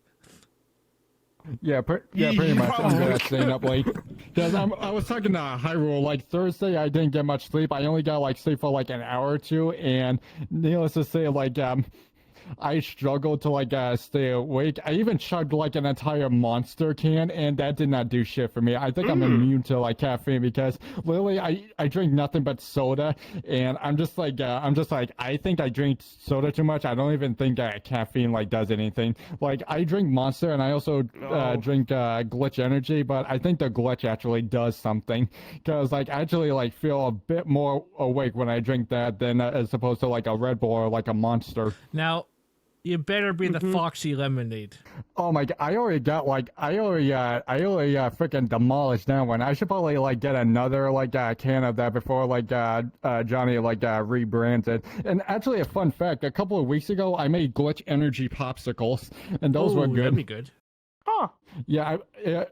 Yeah, pretty much. I'm probably good at staying up late. Because I was talking to Hyrule, like Thursday, I didn't get much sleep. I only got like sleep for like an hour or two, and needless to say, like I struggled to like stay awake. I even chugged like an entire Monster can, and that did not do shit for me. I think I'm immune to like caffeine because literally I drink nothing but soda, and I'm just like I think I drink soda too much. I don't even think caffeine like does anything. Like I drink Monster, and I also drink Glitch Energy, but I think the Glitch actually does something because like I actually like feel a bit more awake when I drink that than as opposed to like a Red Bull or like a Monster. Now, you better be the Foxy Lemonade. Oh my god, I already freaking demolished that one. I should probably like get another like can of that before like Johnny like rebrands it. And actually a fun fact, a couple of weeks ago I made Glitch Energy popsicles, and those were good. That'd be good. Huh. Yeah,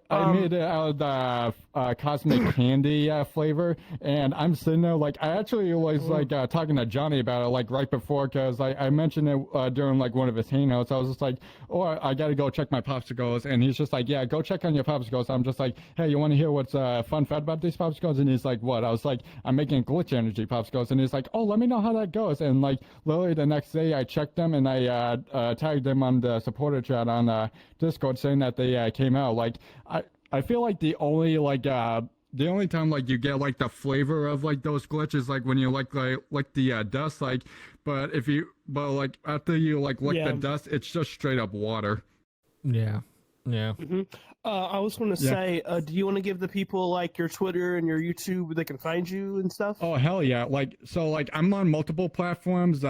I made it out of the cosmic candy flavor, and I'm sitting there like I actually was like talking to Johnny about it like right before because I mentioned it during like one of his hangouts. I was just like, oh, I gotta go check my popsicles, and he's just like, yeah, go check on your popsicles. I'm just like, hey, you want to hear what's fun fact about these popsicles? And he's like, what? I was like, I'm making Glitch Energy popsicles, and he's like, oh, let me know how that goes. And like literally the next day I checked them and I tagged them on the supporter chat on Discord saying that they came out. Like I feel like the only time like you get like the flavor of like those glitches like when you like the dust but like after you like lick the dust it's just straight up water. Yeah. I was going to say, do you want to give the people like your Twitter and your YouTube where they can find you and stuff? Oh hell yeah! Like I'm on multiple platforms.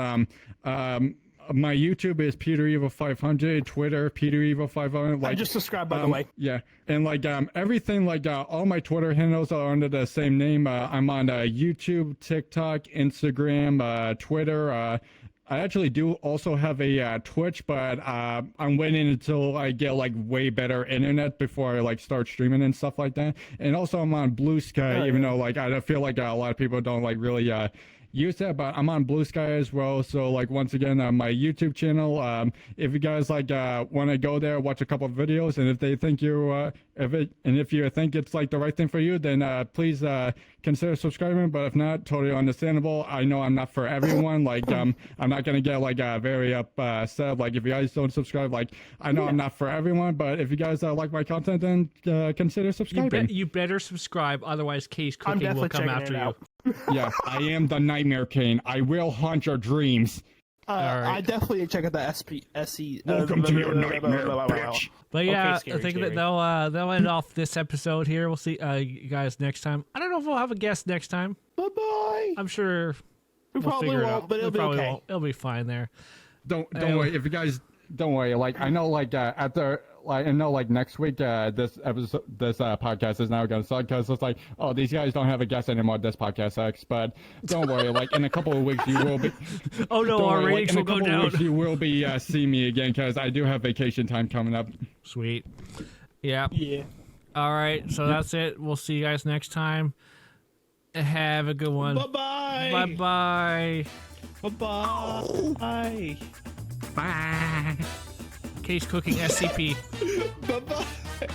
My YouTube is PeterEvil500, Twitter PeterEvil500. Like, I just subscribed, by the way. Yeah, and like everything, like all my Twitter handles are under the same name. I'm on YouTube, TikTok, Instagram, Twitter. I actually do also have a Twitch, but I'm waiting until I get like way better internet before I like start streaming and stuff like that. And also I'm on Blue Sky, even though like I feel like a lot of people don't like really use that, but I'm on Blue Sky as well. So like once again, my YouTube channel. If you guys like want to go there, watch a couple of videos, and if they think if you think it's like the right thing for you, then please consider subscribing. But if not, totally understandable. I know I'm not for everyone. Like I'm not gonna get like very upset. Like if you guys don't subscribe, like I know I'm not for everyone. But if you guys like my content, then consider subscribing. You better subscribe, otherwise Case Cooking will come after you. Yeah, I am the Nightmare Cane. I will haunt your dreams. Right. I definitely check out the SE. Welcome to your nightmare, bitch. But yeah, I think that they'll end off this episode here. We'll see you guys next time. I don't know if we'll have a guest next time. Bye-bye. I'm sure we probably won't, but it'll be okay. Won't. It'll be fine there. Don't worry. If you guys don't worry, like I know, like I know, like next week, this podcast is now gonna suck because it's like, oh, these guys don't have a guest anymore. This podcast sucks. But don't worry, like in a couple of weeks you will be. Oh no, our ratings will go down. Weeks, you will be seeing me again because I do have vacation time coming up. Sweet. Yeah. Yeah. All right, so that's it. We'll see you guys next time. Have a good one. Bye-bye. Bye-bye. Bye-bye. Bye. Case Cooking SCP. Bye-bye.